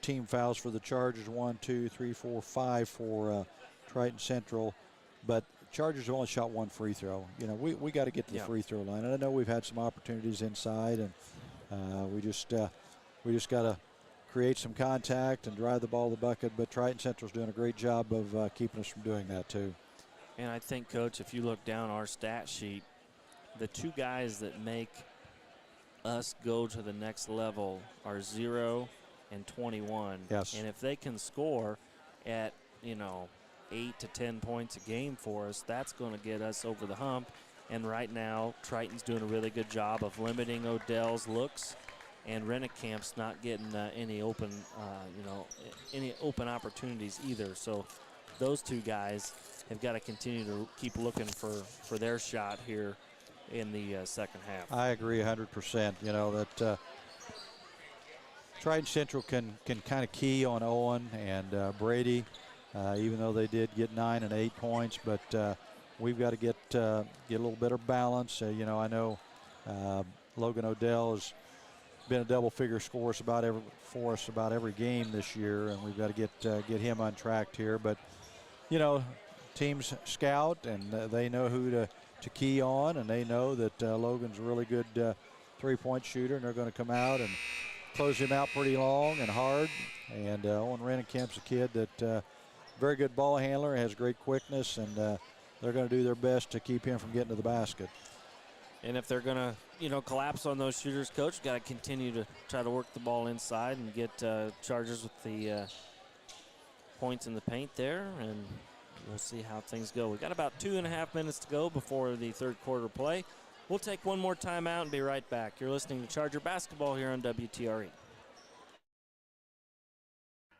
team fouls for the Chargers, 5 for Triton Central, but Chargers have only shot 1 free throw. We got to get to the free throw line, and I know we've had some opportunities inside, and we just got to create some contact and drive the ball to the bucket. But Triton Central's doing a great job of keeping us from doing that too. And I think, Coach, if you look down our stat sheet, the 2 guys that make us go to the next level are 0 and 21. Yes. And if they can score at 8 to 10 points a game for us, that's going to get us over the hump. And right now, Triton's doing a really good job of limiting Odell's looks, and Rennecamp's not getting any open opportunities either. So those 2 guys have got to continue to keep looking for their shot here in the second half. I agree 100%. That Triton Central can kind of key on Owen and Brady. Even though they did get 9 and 8 points, but we've got to get a little better balance. I know Logan Odell has been a double-figure scorer for us about every game this year, and we've got to get him untracked here. But teams scout, and they know who to key on, and they know that Logan's a really good three-point shooter, and they're going to come out and close him out pretty long and hard. And Owen Renenkamp's a kid that very good ball handler, has great quickness, and they're going to do their best to keep him from getting to the basket. And if they're going to, collapse on those shooters, Coach, got to continue to try to work the ball inside and get Chargers with the points in the paint there, and we'll see how things go. We got about 2.5 minutes to go before the third quarter play. We'll take one more timeout and be right back. You're listening to Charger Basketball here on WTRE.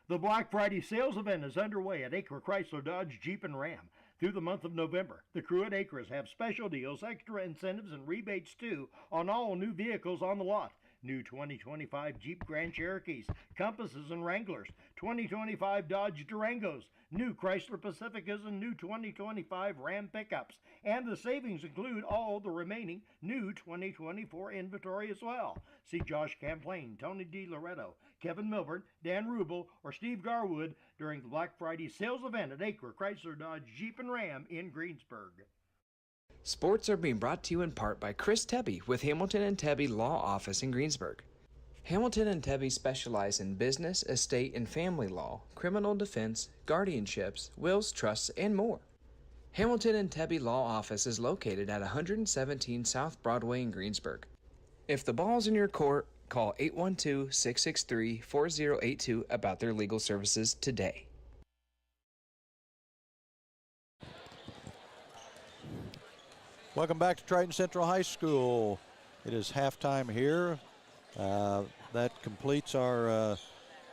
The Black Friday sales event is underway at Acre Chrysler Dodge Jeep and Ram. Through the month of November, the crew at Acres have special deals, extra incentives, and rebates too on all new vehicles on the lot. New 2025 Jeep Grand Cherokees, Compasses and Wranglers, 2025 Dodge Durangos, new Chrysler Pacificas, and new 2025 Ram pickups. And the savings include all the remaining new 2024 inventory as well. See Josh Camplain, Tony DiLoretto, Kevin Milburn, Dan Rubel, or Steve Garwood during the Black Friday sales event at Acre Chrysler Dodge Jeep and Ram in Greensburg. Sports are being brought to you in part by Chris Tebby with Hamilton and Tebby Law Office in Greensburg. Hamilton and Tebby specialize in business, estate, and family law, criminal defense, guardianships, wills, trusts, and more. Hamilton and Tebby Law Office is located at 117 South Broadway in Greensburg. If the ball's in your court, call 812-663-4082 about their legal services today. Welcome back to Triton Central High School. It is halftime here. That completes our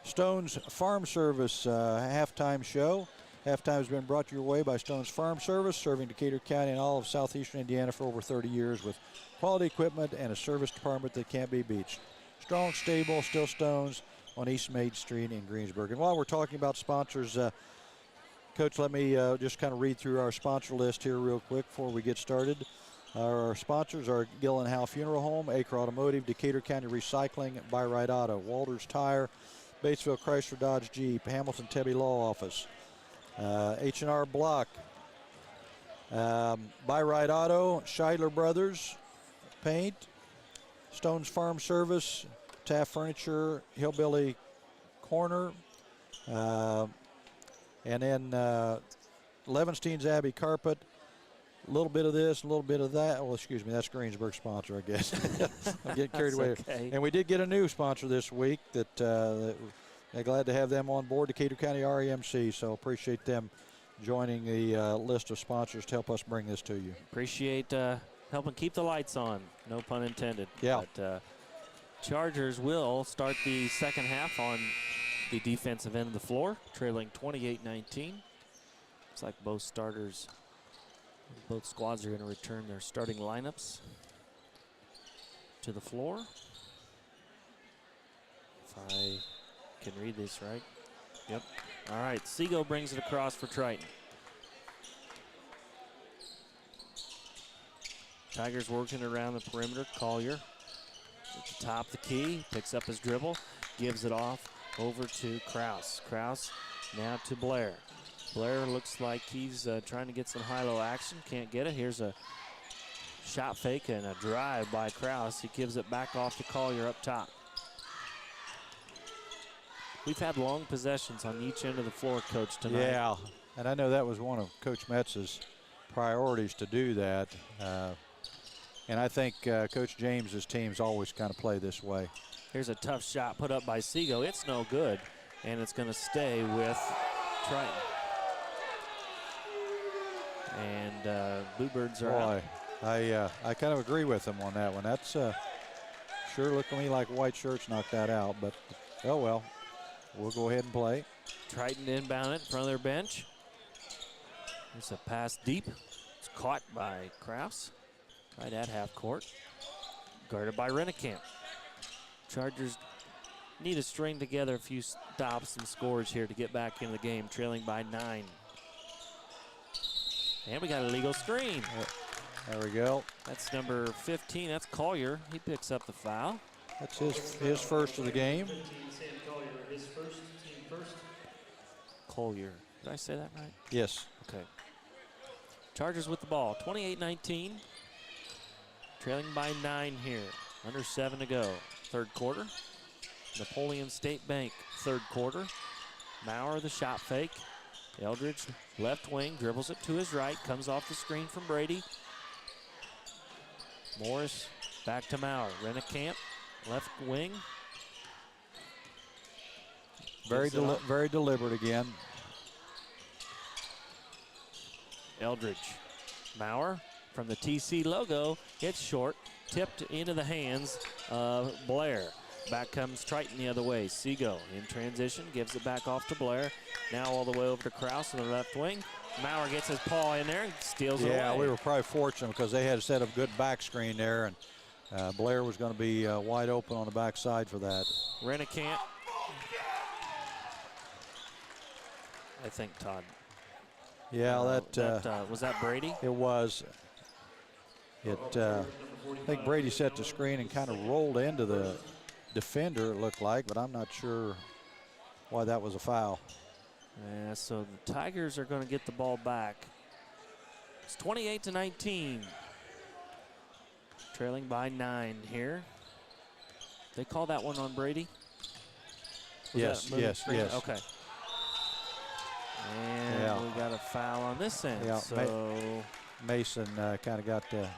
Stone's Farm Service halftime show. Halftime has been brought your way by Stone's Farm Service, serving Decatur County and all of southeastern Indiana for over 30 years with quality equipment and a service department that can't be beached. Strong, stable, still Stone's on East Main Street in Greensburg. And while we're talking about sponsors, Coach, let me just kind of read through our sponsor list here real quick before we get started. Our sponsors are Gillen Howe Funeral Home, Acre Automotive, Decatur County Recycling, Buy Right Auto, Walters Tire, Batesville Chrysler Dodge Jeep, Hamilton Tebby Law Office, H&R Block, Buy Right Auto, Scheidler Brothers Paint, Stone's Farm Service, Taft Furniture, Hillbilly Corner, and then Levenstein's Abbey Carpet, a little bit of this, a little bit of that. Well, excuse me, that's Greensburg sponsor, I guess. I'm getting carried away. Okay. And we did get a new sponsor this week that they're glad to have them on board, Decatur County REMC, so appreciate them joining the list of sponsors to help us bring this to you. Appreciate helping keep the lights on, no pun intended. Yeah. But Chargers will start the second half on the defensive end of the floor, trailing 28-19. Looks like both squads are going to return their starting lineups to the floor. If I can read this right. Yep. All right, Seago brings it across for Triton. Tigers working around the perimeter. Collier at the top of the key, picks up his dribble, gives it off over to Kraus. Kraus now to Blair. Blair looks like he's trying to get some high-low action. Can't get it. Here's a shot fake and a drive by Kraus. He gives it back off to Collier up top. We've had long possessions on each end of the floor, Coach, tonight. Yeah, and I know that was one of Coach Metz's priorities to do that. And I think Coach James's teams always kind of play this way. Here's a tough shot put up by Seago. It's no good, and it's going to stay with Triton. And Bluebirds are out. I kind of agree with him on that one. That's sure looked to me like white shirts knocked that out, but oh well. We'll go ahead and play. Triton inbound it in front of their bench. It's a pass deep. It's caught by Kraus right at half court. Guarded by Rennekamp. Chargers need to string together a few stops and scores here to get back into the game, trailing by 9. And we got a legal screen. There we go. That's number 15. That's Collier. He picks up the foul. That's his first of the game. His first, team first. Collier. Did I say that right? Yes. Okay. Chargers with the ball, 28-19. Trailing by 9 here. Under 7 to go. Third quarter. Napoleon State Bank, third quarter. Maurer, the shot fake. Eldridge, left wing, dribbles it to his right, comes off the screen from Brady. Morris back to Maurer. Rennekamp, left wing. Very deliberate again. Eldridge. Maurer from the TC logo. It's short. Tipped into the hands of Blair. Back comes Triton the other way. Seago in transition. Gives it back off to Blair. Now all the way over to Krause on the left wing. Maurer gets his paw in there and steals it away. Yeah, we were probably fortunate because they had a set of good back screen there, and Blair was going to be wide open on the backside for that. Rennekamp. I think Todd. Yeah, was that Brady? It was. I think Brady set the screen and kind of rolled into the defender, it looked like, but I'm not sure why that was a foul. Yeah, so the Tigers are going to get the ball back. It's 28-19. Trailing by 9 here. They call that one on Brady? Yes. Okay. And we got a foul on this end. Yeah, so Mason kind of got into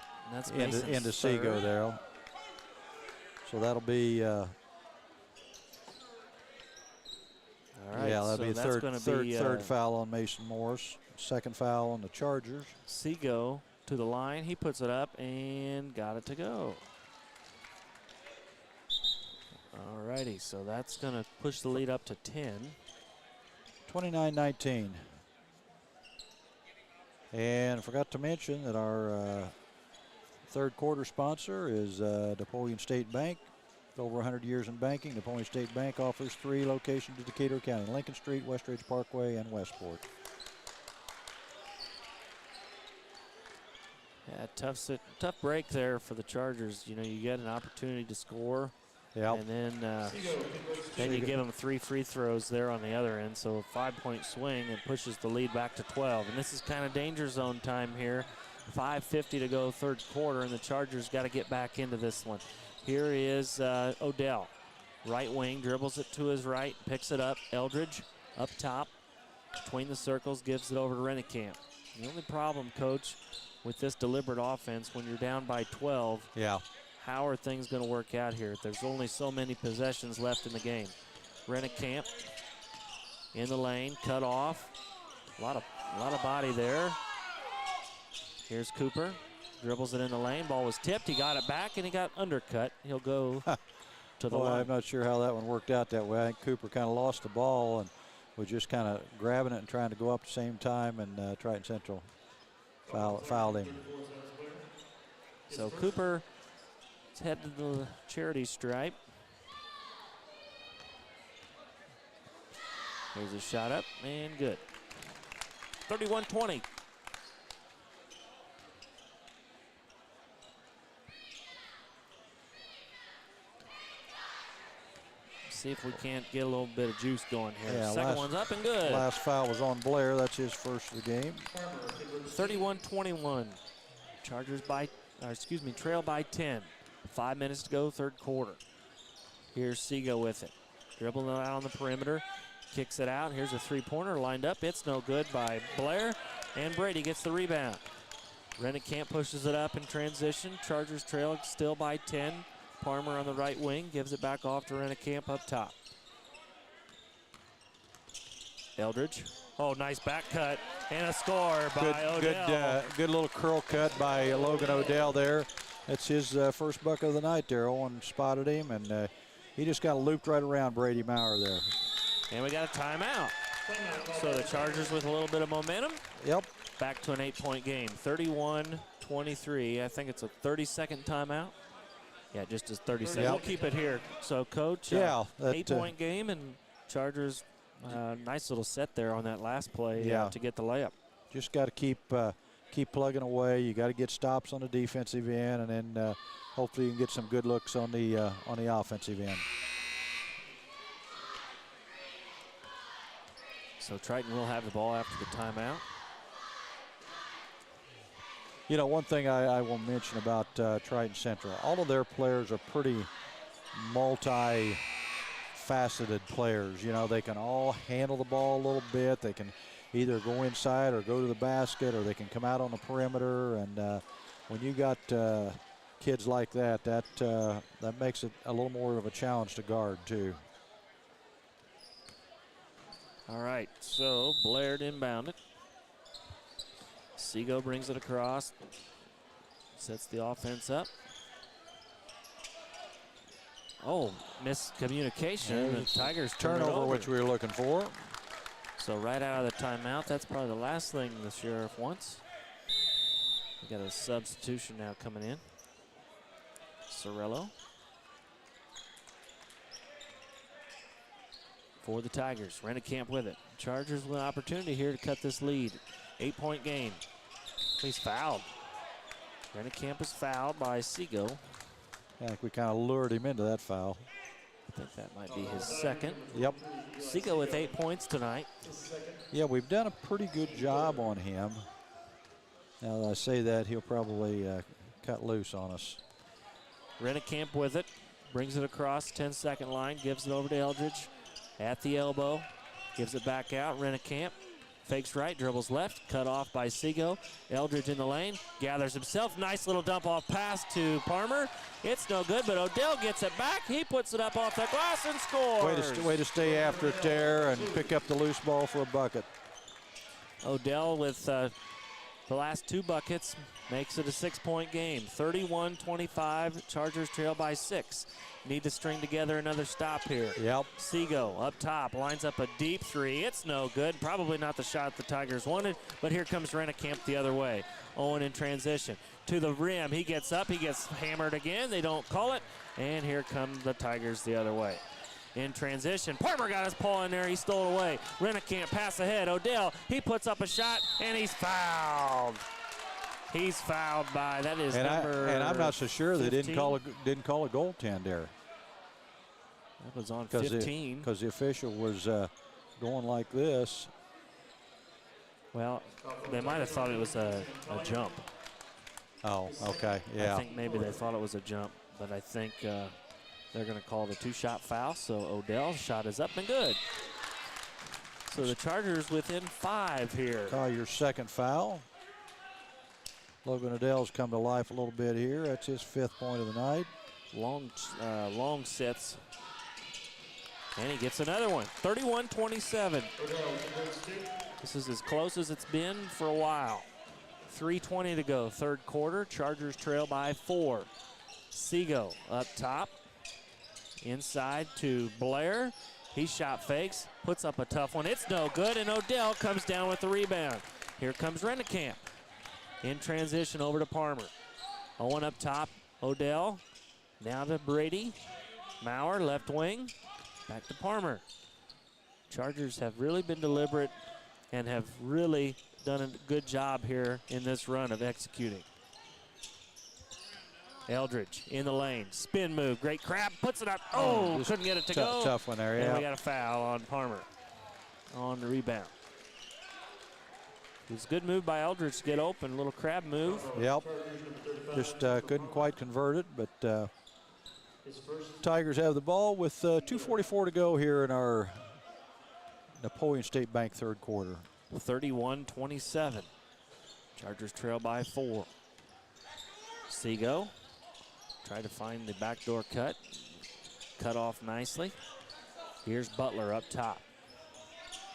third. Seago there. So that'll be all right, that'll so be that's third foul on Mason Morris. Second foul on the Chargers. Seago to the line. He puts it up and got it to go. All righty, so that's going to push the lead up to 10. 29-19. And I forgot to mention that our third quarter sponsor is Napoleon State Bank. With over 100 years in banking, Napoleon State Bank offers 3 locations in Decatur County: Lincoln Street, Westridge Parkway, and Westport. Yeah, tough break there for the Chargers. You know, you get an opportunity to score. Yeah. And then you give them 3 free throws there on the other end. So a 5-point swing and pushes the lead back to 12. And this is kind of danger zone time here. 5:50 to go, third quarter, and the Chargers got to get back into this one. Here is Odell. Right wing, dribbles it to his right, picks it up. Eldridge up top, between the circles, gives it over to Rennekamp. The only problem, Coach, with this deliberate offense, when you're down by 12, how are things going to work out here? There's only so many possessions left in the game. Rennekamp in the lane, cut off. A lot of body there. Here's Cooper, dribbles it in the lane. Ball was tipped. He got it back, and he got undercut. He'll go to the line. I'm not sure how that one worked out that way. I think Cooper kind of lost the ball and was just kind of grabbing it and trying to go up at the same time, and Triton Central fouled him. So Cooper is headed to the charity stripe. Here's a shot up, and good. 31-20. See if we can't get a little bit of juice going here. Yeah, Second one's up and good. Last foul was on Blair. That's his first of the game. 31-21. Chargers trail by 10. 5 minutes to go, third quarter. Here's Seago with it. Dribbling it out on the perimeter. Kicks it out. Here's a three-pointer lined up. It's no good by Blair. And Brady gets the rebound. Rennekamp pushes it up in transition. Chargers trail still by 10. Parmer on the right wing gives it back off to Rennekamp up top. Eldridge. Oh, nice back cut and a score by Odell. Good little curl cut by Logan Odell there. That's his first bucket of the night there. Owen spotted him, and he just got looped right around Brady Maurer there. And we got a timeout. So the Chargers with a little bit of momentum. Yep. Back to an 8-point game. 31-23. I think it's a 30-second timeout. Yeah, just as 30 seconds. We'll keep it here. So, Coach, 8-point game, and Chargers, nice little set there on that last play to get the layup. Just got to keep plugging away. You got to get stops on the defensive end, and then hopefully you can get some good looks on the offensive end. So Triton will have the ball after the timeout. You know, one thing I will mention about Triton Central, all of their players are pretty multi-faceted players. You know, they can all handle the ball a little bit. They can either go inside or go to the basket, or they can come out on the perimeter. And when you got kids like that, that makes it a little more of a challenge to guard too. All right, so Blair inbound it. Seago brings it across, sets the offense up. Oh, miscommunication. The Tigers turnover, which we were looking for. So right out of the timeout, that's probably the last thing the Sheriff wants. We got a substitution now coming in. Sorello for the Tigers. Rennekamp with it. Chargers with an opportunity here to cut this lead. 8-point game. He's fouled. Rennekamp is fouled by Seago. I think we kind of lured him into that foul. I think that might be his second. Yep. Seago with 8 points tonight. Yeah, we've done a pretty good job on him. Now that I say that, he'll probably cut loose on us. Rennekamp with it. Brings it across, 10-second line. Gives it over to Eldridge. At the elbow. Gives it back out. Rennekamp. Fakes right, dribbles left, cut off by Seago. Eldridge in the lane, gathers himself. Nice little dump off pass to Parmer. It's no good, but Odell gets it back. He puts it up off the glass and scores. Way to stay after it there and pick up the loose ball for a bucket. Odell with the last 2 buckets makes it a 6-point game. 31-25, Chargers trail by 6. Need to string together another stop here. Yep. Seago up top, lines up a deep 3. It's no good. Probably not the shot the Tigers wanted, but here comes Rennekamp the other way. Owen in transition. To the rim, he gets up, he gets hammered again. They don't call it, and here come the Tigers the other way. In transition, Parmer got his pull in there, he stole it away. Rennekamp pass ahead, Odell, he puts up a shot, and he's fouled. He's fouled by, that is number and I'm not so sure 15. they didn't call a goaltend there. That was on 15. Because the official was going like this. Well, they might have thought it was a jump. Oh, okay, yeah. I think maybe they thought it was a jump, but I think they're going to call it a 2-shot foul, so Odell's shot is up and good. So the Chargers within 5 here. Call your second foul. Logan Odell's come to life a little bit here. That's his 5th point of the night. Long sits. And he gets another one. 31-27. This is as close as it's been for a while. 3:20 to go, 3rd quarter. Chargers trail by 4. Seago up top. Inside to Blair. He shot fakes, puts up a tough one. It's no good, and Odell comes down with the rebound. Here comes Rennekamp. In transition over to Parmer. Owen up top, Odell. Now to Brady. Maurer, left wing. Back to Parmer. Chargers have really been deliberate and have really done a good job here in this run of executing. Eldridge in the lane. Spin move. Great crab. Puts it up. Oh, couldn't get it to go. Tough one there, yeah. And we got a foul on Parmer on the rebound. It was a good move by Eldridge to get open. A little crab move. Yep. Just couldn't quite convert it, but Tigers have the ball with 2:44 to go here in our Napoleon State Bank 3rd quarter. 31-27. Chargers trail by 4. Seago tried to find the backdoor cut. Cut off nicely. Here's Butler up top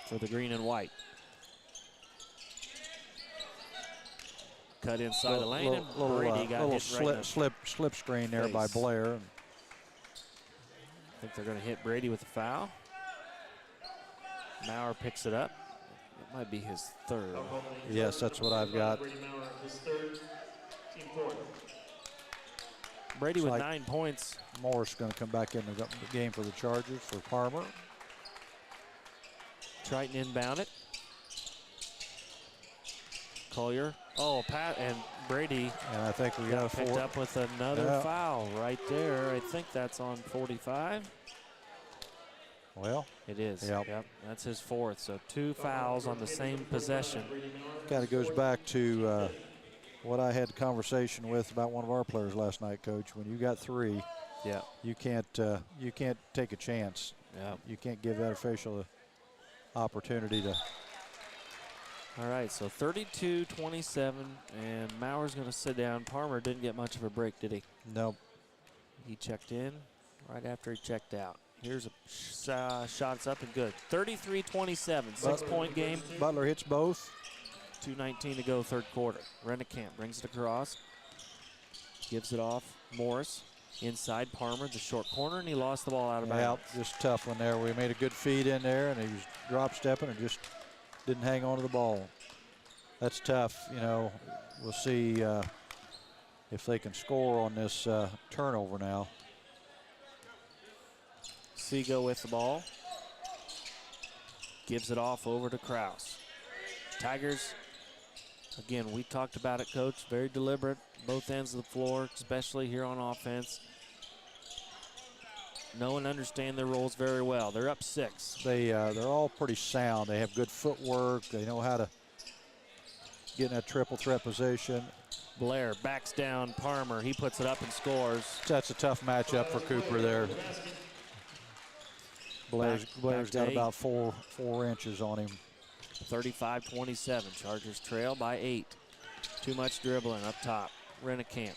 for the green and white. Cut inside the lane, and Brady got hit right in the slip screen there by Blair. I think they're going to hit Brady with a foul. Maurer picks it up. It might be his 3rd. Yes, that's what I've got. Brady with 9 points. Morris going to come back in the game for the Chargers for Parmer. Triton inbound it. Collier. Oh, Pat and Brady. And I think we got picked up with another foul right there. I think that's on 45. Well, it is. Yep. That's his 4th. So 2 fouls on the same possession. Kind of goes back to what I had a conversation with about one of our players last night, Coach. When you got 3, Yeah. you can't take a chance. Yeah. You can't give that official an opportunity to. All right, so 32-27, and Mauer's going to sit down. Palmer didn't get much of a break, did he? Nope. He checked in right after he checked out. Here's a shots up and good. 33-27, 6-point game. Butler hits both. 2:19 to go, third quarter. Rennekamp brings it across. Gives it off. Morris inside Palmer, the short corner, and he lost the ball out of bounds. Just tough one there. We made a good feed in there, and he was drop stepping and just didn't hang on to the ball. That's tough. You know, we'll see if they can score on this turnover now. Seago with the ball. Gives it off over to Kraus. Tigers, again, we talked about it, Coach. Very deliberate, both ends of the floor, especially here on offense. Know and understand their roles very well. They're up 6. They're all pretty sound. They have good footwork. They know how to get in a triple threat position. Blair backs down Palmer. He puts it up and scores. That's a tough matchup for Cooper there. Blair's got about 4 inches on him. 35-27. Chargers trail by 8. Too much dribbling up top. Rennekamp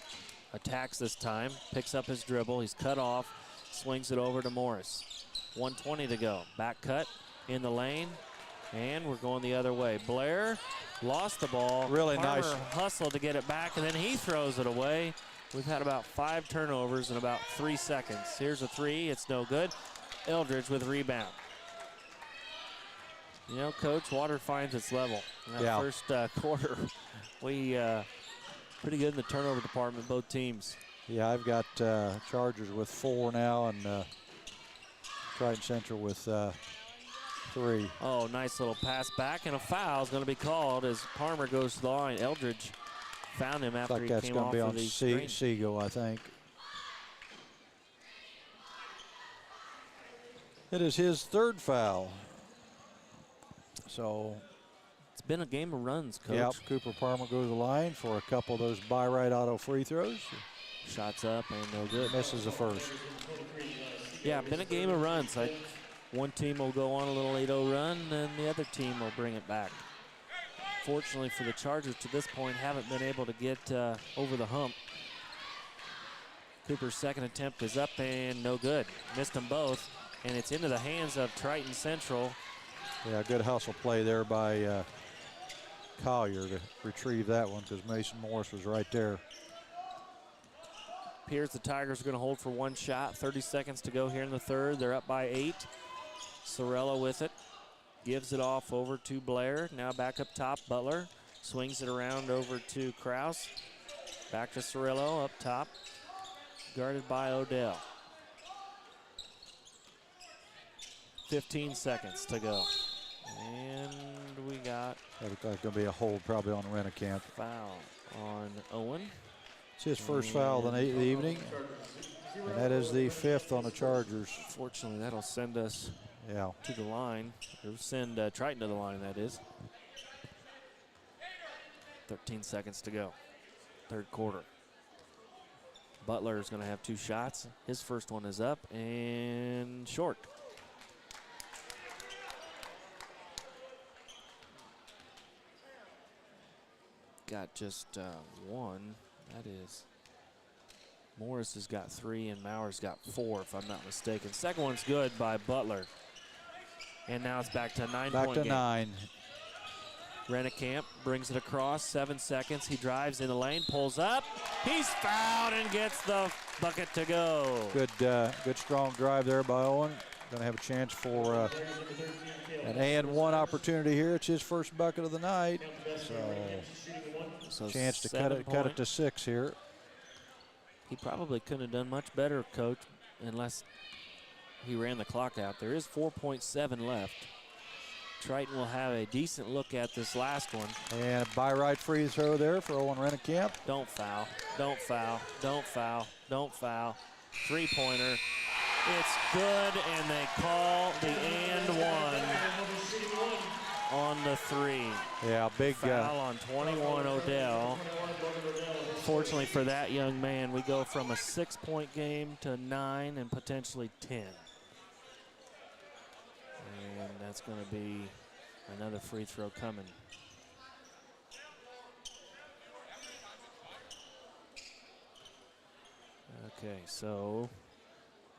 attacks this time. Picks up his dribble. He's cut off. Swings it over to Morris. 1:20 to go. Back cut in the lane. And we're going the other way. Blair lost the ball. Really Palmer nice. hustled to get it back, and then he throws it away. We've had about 5 turnovers in about 3 seconds. Here's a 3. It's no good. Eldridge with rebound. You know, Coach, water finds its level. In that first quarter, we pretty good in the turnover department, both teams. Yeah, I've got Chargers with 4 now, and Triton Central with 3. Oh, nice little pass back, and a foul is going to be called as Palmer goes to the line. Eldridge found him after he came off of the screen. That's going to be on Seago, I think. It is his 3rd foul. So it's been a game of runs, Coach. Yep, Cooper Palmer goes to the line for a couple of those by right auto free throws. Shots up and no good. Misses the first. Yeah, been a game of runs. Like one team will go on a little 8-0 run, and the other team will bring it back. Fortunately for the Chargers, to this point, haven't been able to get over the hump. Cooper's second attempt is up and no good. Missed them both, and it's into the hands of Triton Central. Yeah, good hustle play there by Collier to retrieve that one because Mason Morris was right there. Appears the Tigers are going to hold for 1 shot. 30 seconds to go here in the third. They're up by 8. Sorella with it. Gives it off over to Blair. Now back up top, Butler. Swings it around over to Kraus. Back to Sorello up top. Guarded by Odell. 15 seconds to go. And we got... That looks like going to be a hold probably on Rennekamp. Foul on Owen. It's his first foul of the evening, and that is the 5th on the Chargers. Fortunately, that'll send us to the line. Or send Triton to the line, that is. 13 seconds to go. Third quarter. Butler is going to have 2 shots. His first one is up and short. Got just 1. That is, Morris has got 3 and Mauer's got 4, if I'm not mistaken. Second one's good by Butler. And now it's back to a 9-point game. Back to 9. Rennekamp brings it across, 7 seconds. He drives in the lane, pulls up. He's fouled and gets the bucket to go. Good strong drive there by Owen. Going to have a chance for an and 1 opportunity here. It's his first bucket of the night. So chance to cut it to 6 here. He probably couldn't have done much better, Coach, unless he ran the clock out. There is 4.7 left. Triton will have a decent look at this last one. And by right free throw there for Owen Rennekamp. Don't foul, don't foul, don't foul, don't foul. 3-pointer. It's good, and they call the and 1 on on the three. Yeah, big foul on 21 Odell. Fortunately for that young man, we go from a 6-point game to 9 and potentially 10. And that's going to be another free throw coming. Okay, so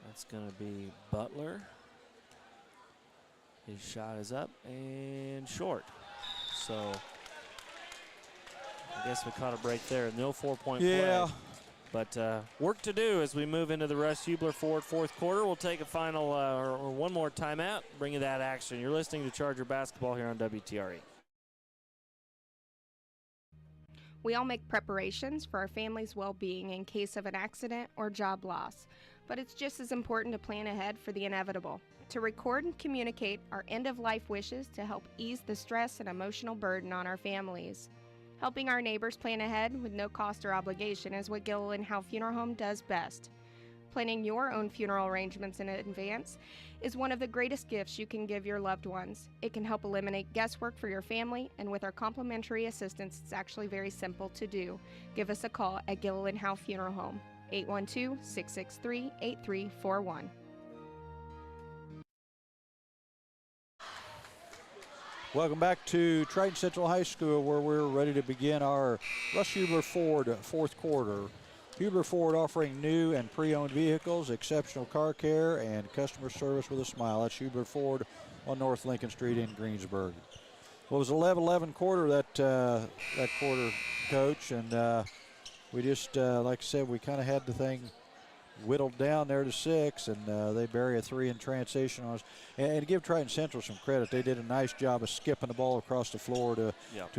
that's going to be Butler. His shot is up and short. So I guess we caught a break there. No 4-point play. But work to do as we move into the Russ Hubler Ford fourth quarter. We'll take a final or one more timeout, bring you that action. You're listening to Charger Basketball here on WTRE. We all make preparations for our family's well-being in case of an accident or job loss, but it's just as important to plan ahead for the inevitable, to record and communicate our end-of-life wishes to help ease the stress and emotional burden on our families. Helping our neighbors plan ahead with no cost or obligation is what Gill & Howe Funeral Home does best. Planning your own funeral arrangements in advance is one of the greatest gifts you can give your loved ones. It can help eliminate guesswork for your family, and with our complimentary assistance, it's actually very simple to do. Give us a call at Gill & Howe Funeral Home, 812-663-8341. Welcome back to Triton Central High School, where we're ready to begin our Russ Hubler Ford fourth quarter. Hubler Ford offering new and pre-owned vehicles, exceptional car care, and customer service with a smile. That's Hubler Ford on North Lincoln Street in Greensburg. Well, it was 11-11 quarter that quarter, Coach, and we just, like I said, we kind of had the thing whittled down there to 6, and they bury a 3 in transition on us. And to give Triton Central some credit, they did a nice job of skipping the ball across the floor to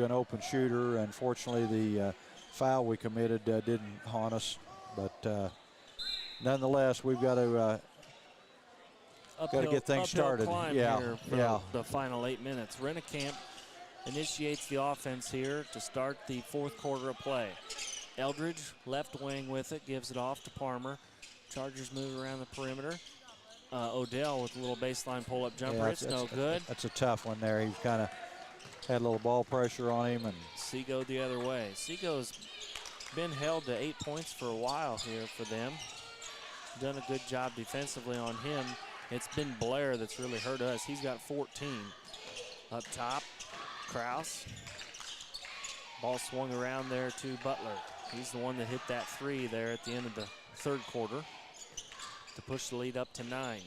an open shooter. Unfortunately, the foul we committed didn't haunt us, but nonetheless, we've got to get things started. The final 8 minutes. Rennekamp initiates the offense here to start the fourth quarter of play. Eldridge, left wing with it, gives it off to Palmer. Chargers move around the perimeter. Odell with a little baseline pull-up jumper. It's no good. That's a tough one there. He's kind of had a little ball pressure on him. And Seago the other way. Seago's been held to 8 points for a while here for them. Done a good job defensively on him. It's been Blair that's really hurt us. He's got 14. Up top, Krause. Ball swung around there to Butler. He's the one that hit that 3 there at the end of the third quarter to push the lead up to 9.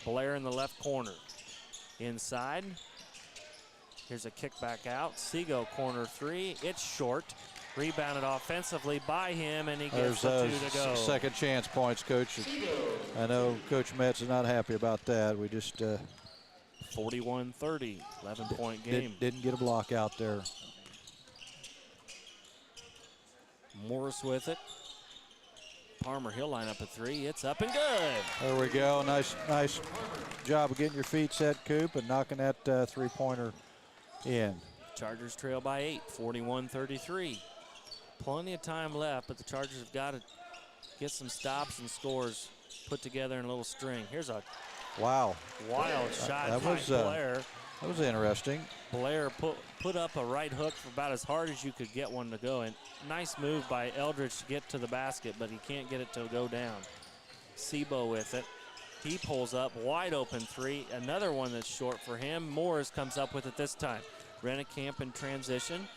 Blair in the left corner. Inside. Here's a kick back out. Seago corner 3. It's short. Rebounded offensively by him, and he gets the 2 to go. Second chance points, Coach. I know Coach Metz is not happy about that. We just 41-30, 11-point game. Didn't get a block out there. Morris with it. Palmer, he'll line up a 3. It's up and good. There we go. Nice job of getting your feet set, Coop, and knocking that three-pointer in. Chargers trail by 8, 41-33. Plenty of time left, but the Chargers have got to get some stops and scores put together in a little string. Here's a wild shot by Blair. That was interesting. Blair put up a right hook for about as hard as you could get one to go. And nice move by Eldridge to get to the basket, but he can't get it to go down. Sebo with it. He pulls up, wide open 3. Another one that's short for him. Morris comes up with it this time. Rennekamp in transition.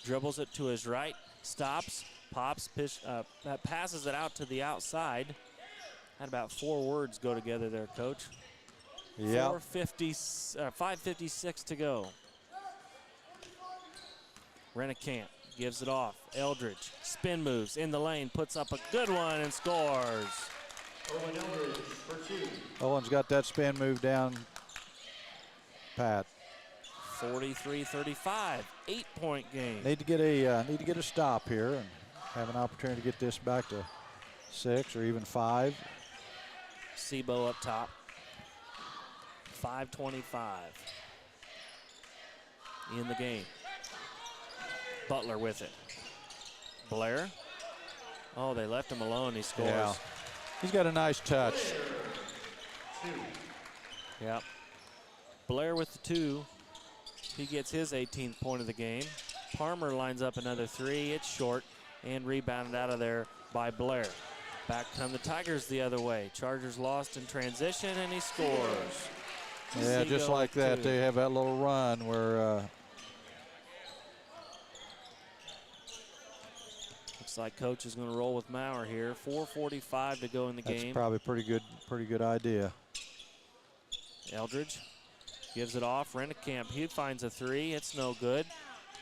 Dribbles it to his right. Stops, pops, passes it out to the outside. Had about 4 words go together there, Coach. Yeah. 5:56 to go. Rennekamp gives it off. Eldridge, spin moves in the lane, puts up a good one and scores. Owen Eldridge for 2. Owen's got that spin move down pat. 43-35, 8-point game. Need to get a stop here and have an opportunity to get this back to 6 or even 5. Sebo up top. 5:25 in the game. Butler with it. Blair. Oh, they left him alone. He scores. Yeah. He's got a nice touch. Yep. Blair with the 2. He gets his 18th point of the game. Palmer lines up another three. It's short and rebounded out of there by Blair. Back come the Tigers the other way. Chargers lost in transition, and he scores. Yeah, just like that. They have that little run where looks like Coach is going to roll with Maurer here. 4:45 to go in the game. That's probably pretty good idea. Eldridge gives it off. Rennekamp, he finds a three. It's no good.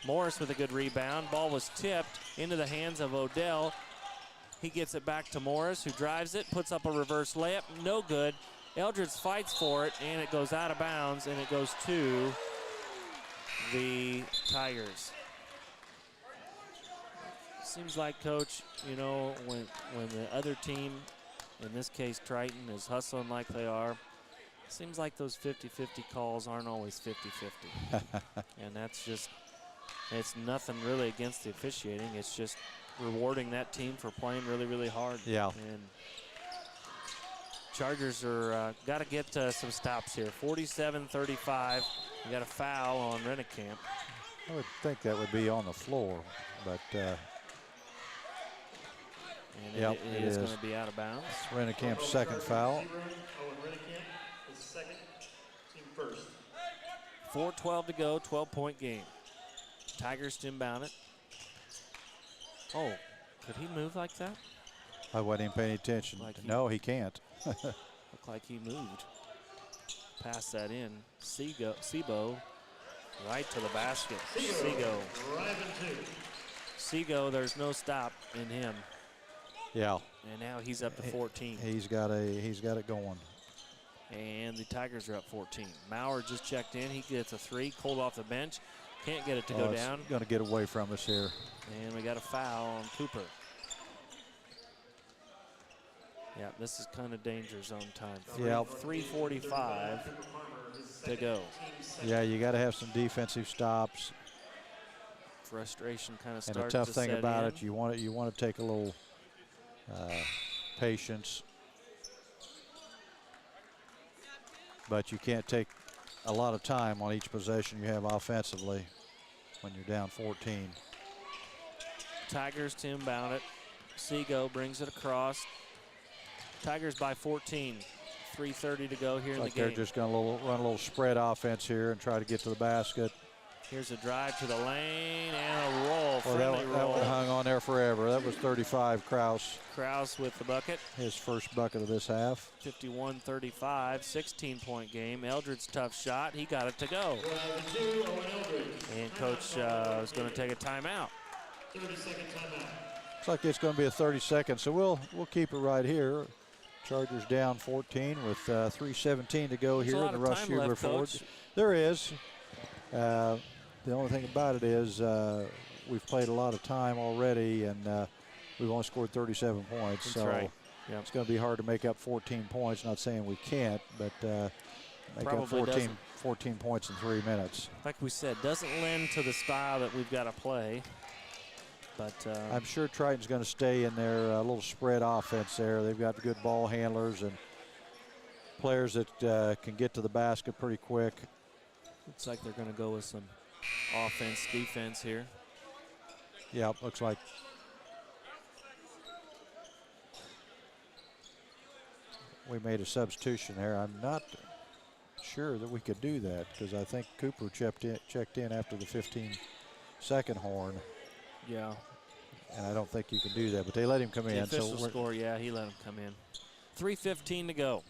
Morris with a good rebound. Ball was tipped into the hands of Odell. He gets it back to Morris, who drives it, puts up a reverse layup. No good. Eldridge fights for it, and it goes out of bounds, and it goes to the Tigers. Seems like, Coach, you know, when the other team, in this case Triton, is hustling like they are, seems like those 50-50 calls aren't always 50-50. And that's just, it's nothing really against the officiating. It's just rewarding that team for playing really, really hard. Yeah. And Chargers are got to get some stops here. 47-35. We got a foul on Rennekamp. I would think that would be on the floor, but and yep, it is going to be out of bounds. Rennekamp's second foul. Owen Rennekamp is second, team first. 4:12 to go, 12-point game. Tigers to inbound it. Oh, could he move like that? I wasn't even paying attention. Like no, he can't. Looked like he moved. Pass that in. Sebo right to the basket. Sego, there's no stop in him. Yeah. And now he's up to 14. He's got it going. And the Tigers are up 14. Maurer just checked in. He gets a three, cold off the bench. Can't get it to go down. Going to get away from us here. And we got a foul on Cooper. Yeah, this is kind of danger zone time. Yeah. 3:45 to go. Yeah, you got to have some defensive stops. Frustration kind of starts. And the tough to thing set about in. it, you want to take a little patience, but you can't take a lot of time on each possession you have offensively when you're down 14. Tigers to inbound it. Sego brings it across. Tigers by 14. 3:30 to go here in the game. They're just going to run a little spread offense here and try to get to the basket. Here's a drive to the lane and a roll. Well, that one hung on there forever. That was 35, Kraus. Kraus with the bucket. His first bucket of this half. 51-35, 16-point game. Eldridge tough shot. He got it to go. And Coach is going to take a timeout. 30-second timeout. Looks like it's going to be a 30-second, so we'll keep it right here. Chargers down 14 with 3:17 to go here in the Rush Huber Ford. There is. The only thing about it is we've played a lot of time already, and we've only scored 37 points. That's so right. Yep. It's going to be hard to make up 14 points. Not saying we can't, but make Probably up 14 points in 3 minutes. Like we said, doesn't lend to the style that we've got to play. But I'm sure Triton's going to stay in their little spread offense there. They've got good ball handlers and players that can get to the basket pretty quick. Looks like they're going to go with some offense, defense here. Yeah, looks like. We made a substitution there. I'm not sure that we could do that because I think Cooper checked in after the 15-second horn. Yeah. And I don't think you can do that, but they let him come in. The official score, yeah, he let him come in. 3:15 to go.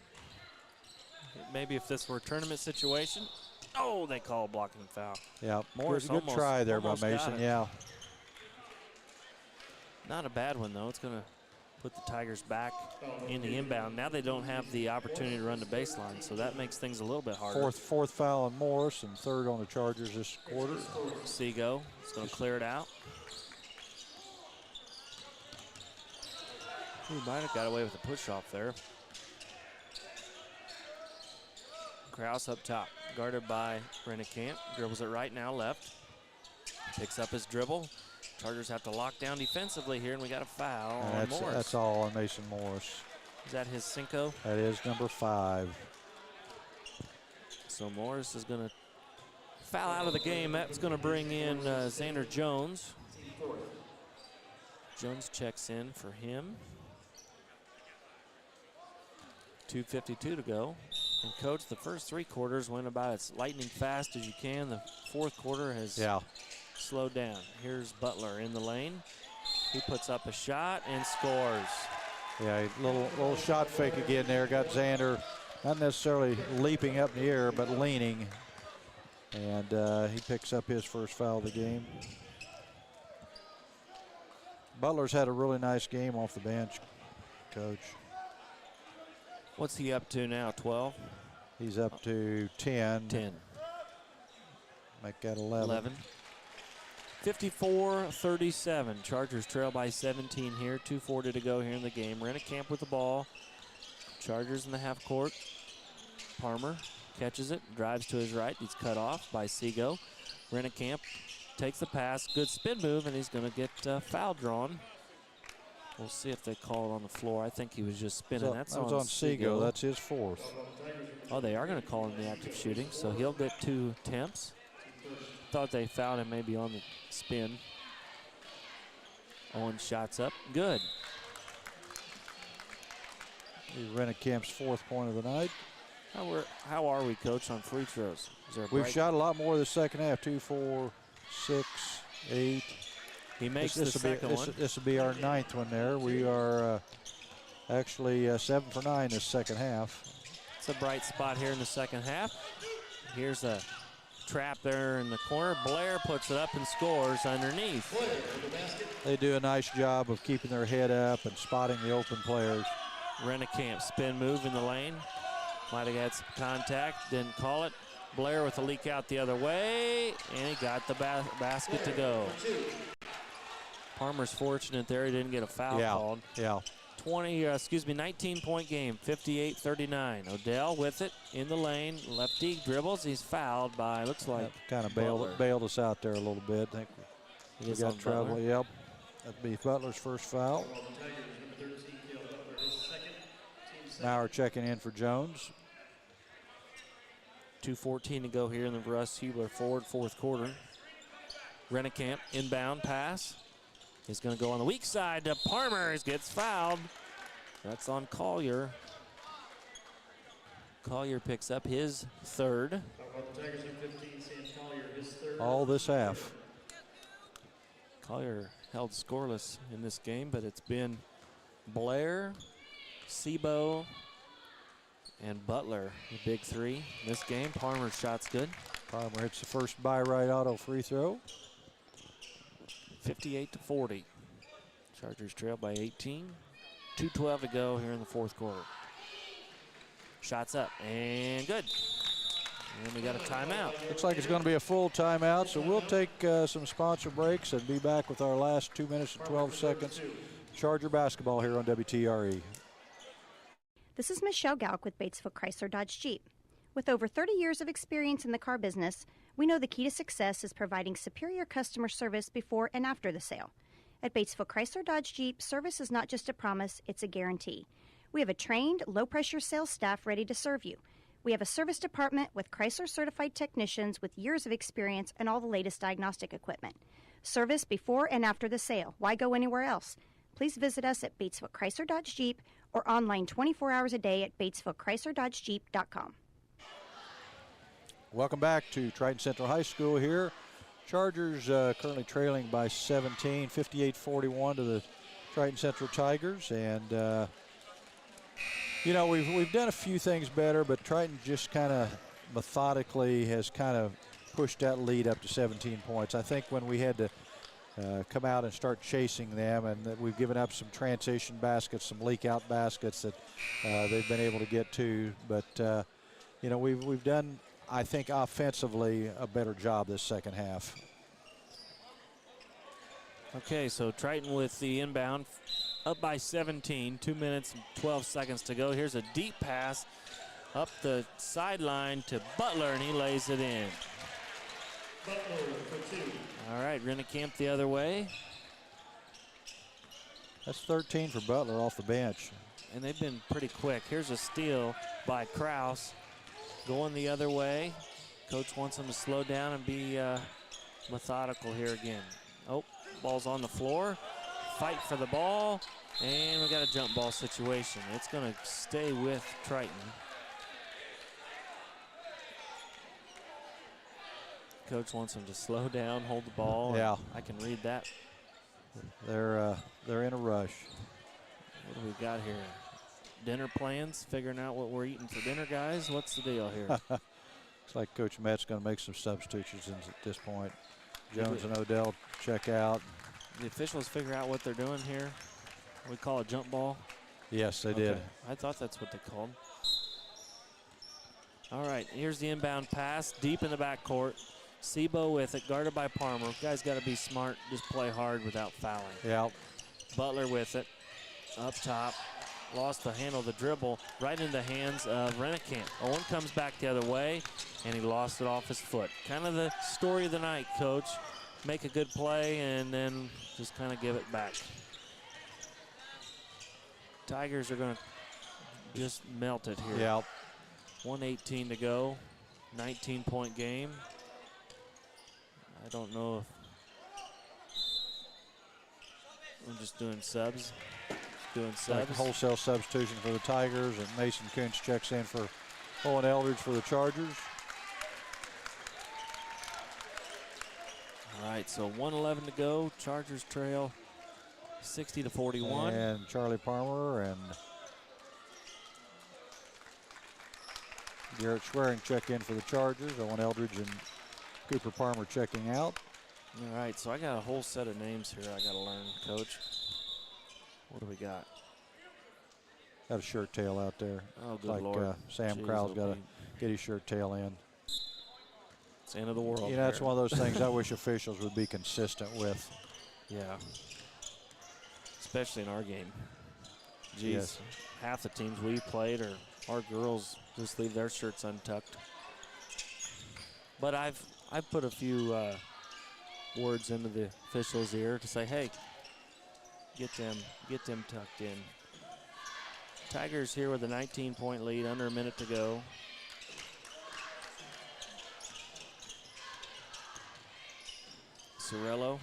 Maybe if this were a tournament situation. Oh, they call a blocking foul. Yeah, Morris good try there by Mason, yeah. Not a bad one, though. It's going to put the Tigers back in the inbound. Now they don't have the opportunity to run the baseline, so that makes things a little bit harder. Fourth foul on Morris and third on the Chargers this quarter. Sego is going to clear it out. He might have got away with a push-off there. Kraus up top, guarded by Rennekamp. Dribbles it right now, left. Picks up his dribble. Chargers have to lock down defensively here, and we got a foul on Morris. That's all on Mason Morris. Is that his Cinco? That is number 5. So Morris is going to foul out of the game. That's going to bring in Xander Jones. Jones checks in for him. 2:52 to go. And Coach, the first 3 quarters went about as lightning fast as you can. The 4th quarter has slowed down. Here's Butler in the lane. He puts up a shot and scores. Yeah, little shot fake again there. Got Xander not necessarily leaping up in the air, but leaning. And he picks up his first foul of the game. Butler's had a really nice game off the bench, Coach. What's he up to now, 12? He's up to 10. 10. Make that 11. 54-37. Chargers trail by 17 here. 2:40 to go here in the game. Rennekamp with the ball. Chargers in the half court. Palmer catches it, drives to his right. He's cut off by Seago. Rennekamp takes the pass. Good spin move, and he's going to get foul drawn. We'll see if they call it on the floor. I think he was just spinning. That was on Seago. That's his 4th. Oh, they are going to call him the active shooting, so he'll get 2 attempts. Thought they fouled him maybe on the spin. Owen shots up. Good. Rennekamp's 4th point of the night. How are we, Coach, on free throws? We've shot a lot more the second half. 2, 4, 6, 8. He makes the second one. This will be our 9th one there. We are actually 7 for 9 this second half. It's a bright spot here in the second half. Here's a trap there in the corner. Blair puts it up and scores underneath. They do a nice job of keeping their head up and spotting the open players. Rennekamp spin move in the lane. Might have had some contact, didn't call it. Blair with a leak out the other way, and he got the basket to go. Palmer's fortunate there, he didn't get a foul called. 19-point game, 58-39. Odell with it in the lane, lefty dribbles, he's fouled by, looks like kind of bailed us out there a little bit. I think we got trouble. Butler. Yep, that'd be Butler's first foul. Maurer checking in for Jones. 2:14 to go here in the Russ Hubler forward 4th quarter. Rennekamp inbound pass. He's going to go on the weak side to Palmer. He gets fouled. That's on Collier. Collier picks up his 3rd. All this half. Collier held scoreless in this game, but it's been Blair, Sebo, and Butler, the big 3 in this game. Palmer's shot's good. Palmer hits the first by-right auto free throw. 58-40. Chargers trail by 18. 2:12 to go here in the 4th quarter. Shots up and good. And we got a timeout. Looks like it's going to be a full timeout, so we'll take some sponsor breaks and be back with our last 2 minutes and 12 seconds. Charger basketball here on WTRE. This is Michelle Galk with Batesville Chrysler Dodge Jeep. With over 30 years of experience in the car business, we know the key to success is providing superior customer service before and after the sale. At Batesville Chrysler Dodge Jeep, service is not just a promise, it's a guarantee. We have a trained, low-pressure sales staff ready to serve you. We have a service department with Chrysler-certified technicians with years of experience and all the latest diagnostic equipment. Service before and after the sale. Why go anywhere else? Please visit us at Batesville Chrysler Dodge Jeep or online 24 hours a day at BatesvilleChryslerDodgeJeep.com. Welcome back to Triton Central High School here. Chargers currently trailing by 17, 58-41 to the Triton Central Tigers. And, you know, we've done a few things better, but Triton just kind of methodically has kind of pushed that lead up to 17 points. I think when we had to come out and start chasing them, and that we've given up some transition baskets, some leak out baskets that they've been able to get to. But, you know, we've done, I think, offensively a better job this second half. Okay, so Triton with the inbound, up by 17, 2 minutes and 12 seconds to go. Here's a deep pass up the sideline to Butler, and he lays it in. All right, Rennekamp the other way. That's 13 for Butler off the bench. And they've been pretty quick. Here's a steal by Kraus. Going the other way. Coach wants them to slow down and be methodical here again. Oh, ball's on the floor. Fight for the ball, and we got a jump ball situation. It's going to stay with Triton. Coach wants them to slow down, hold the ball. Yeah. I can read that. They're in a rush. What do we got here? Dinner plans, figuring out what we're eating for dinner, guys. What's the deal here? Looks like Coach Met's going to make some substitutions at this point. Jones and Odell check out. The officials figure out what they're doing here. We call a jump ball. Yes, they did. I thought that's what they called. All right, here's the inbound pass, deep in the backcourt. Sebo with it, guarded by Palmer. Guys got to be smart, just play hard without fouling. Yeah. Butler with it, up top. Lost the handle of the dribble right into the hands of Rennekamp. Owen comes back the other way, and he lost it off his foot. Kind of the story of the night, Coach. Make a good play and then just kind of give it back. Tigers are going to just melt it here. Yeah. 1:18 to go, 19-point game. I don't know if I'm just doing subs. Like a wholesale substitution for the Tigers, and Mason Kuntz checks in for Owen Eldridge for the Chargers. All right, so 1:11 to go. Chargers trail 60-41. And Charlie Palmer and Garrett Schwerin check in for the Chargers. Owen Eldridge and Cooper Palmer checking out. All right, so I got a whole set of names here I got to learn, Coach. What do we got? Got a shirt tail out there. Oh, good like Lord. Sam Jeez, Crowell's got to get his shirt tail in. It's the end of the world. You know, that's one of those things I wish officials would be consistent with. Yeah. Especially in our game. Jeez. Yes. Half the teams we played are our girls just leave their shirts untucked. But I've put a few words into the officials' ear to say, hey, get them tucked in. Tigers here with a 19-point lead, under a minute to go. Cirillo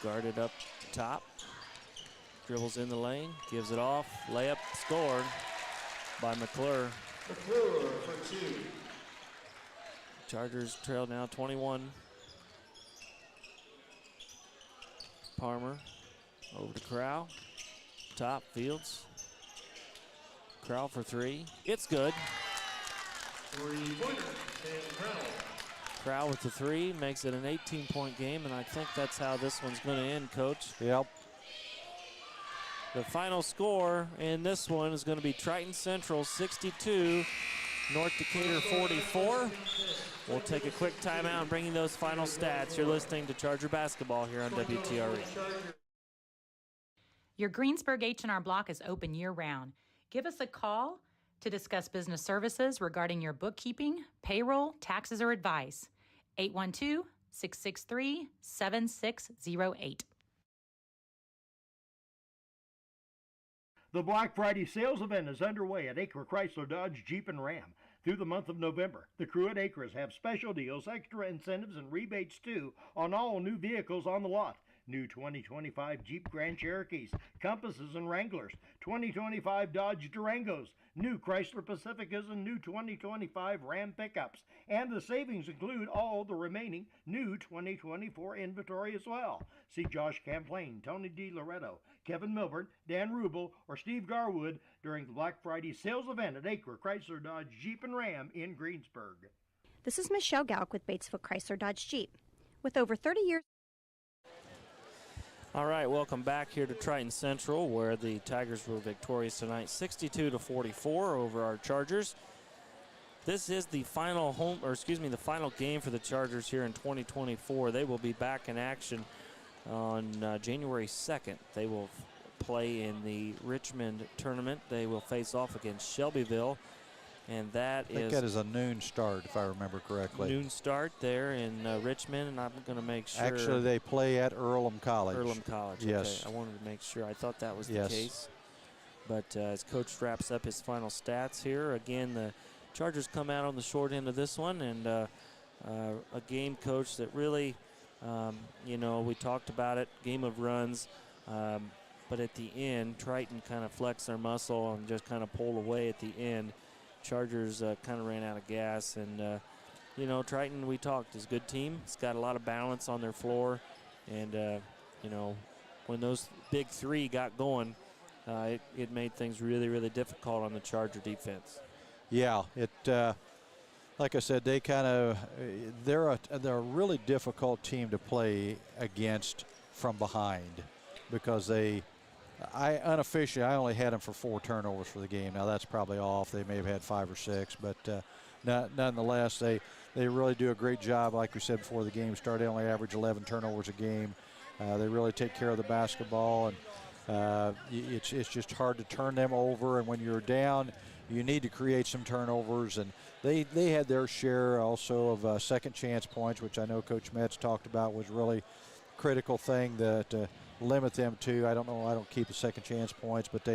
guarded up top, dribbles in the lane, gives it off, layup scored by McClure. McClure for 2. Chargers trail now 21. Palmer over to Crowell. Top, Fields. Crowell for 3. It's good. 3-pointer, Sam Crowell. Crowell with the 3 makes it an 18-point game, and I think that's how this one's going to end, Coach. Yep. The final score in this one is going to be Triton Central 62, North Decatur 44. We'll take a quick timeout and bring you those final stats. You're listening to Charger Basketball here on WTRE. Your Greensburg H&R Block is open year-round. Give us a call to discuss business services regarding your bookkeeping, payroll, taxes, or advice. 812-663-7608. The Black Friday sales event is underway at Acre Chrysler Dodge Jeep and Ram. Through the month of November, the crew at Acres have special deals, extra incentives, and rebates too on all new vehicles on the lot. New 2025 Jeep Grand Cherokees, Compasses, and Wranglers, 2025 Dodge Durangos, new Chrysler Pacificas, and new 2025 Ram pickups. And the savings include all the remaining new 2024 inventory as well. See Josh Camplain, Tony DiLoretto, Kevin Milburn, Dan Rubel, or Steve Garwood during the Black Friday sales event at Acre Chrysler Dodge Jeep and Ram in Greensburg. This is Michelle Gauck with Batesville Chrysler Dodge Jeep. With over 30 years. All right, welcome back here to Triton Central, where the Tigers were victorious tonight, 62-44 over our Chargers. This is the final the final game for the Chargers here in 2024. They will be back in action on January 2nd. They will play in the Richmond tournament. They will face off against Shelbyville. And I think that is a noon start, if I remember correctly. Noon start there in Richmond, and I'm going to make sure. Actually, they play at Earlham College. Earlham College, yes. Okay. I wanted to make sure. I thought that was yes. the case. But as Coach wraps up his final stats here, again, the Chargers come out on the short end of this one, and a game coach that really, we talked about it, game of runs, but at the end, Triton kind of flexed their muscle and just kind of pulled away at the end. Chargers kind of ran out of gas, and Triton, we talked, is a good team. It's got a lot of balance on their floor, and when those big three got going, it made things really, really difficult on the Charger defense. Yeah, like I said, they're a really difficult team to play against from behind, because unofficially I only had them for 4 turnovers for the game. Now that's probably off. They may have had 5 or 6, but nonetheless, they really do a great job. Like we said before the game started, they only average 11 turnovers a game. They really take care of the basketball, and it's just hard to turn them over. And when you're down, you need to create some turnovers, and they had their share also of second chance points, which I know Coach Metz talked about was really critical thing to limit them to. I don't keep the second chance points, but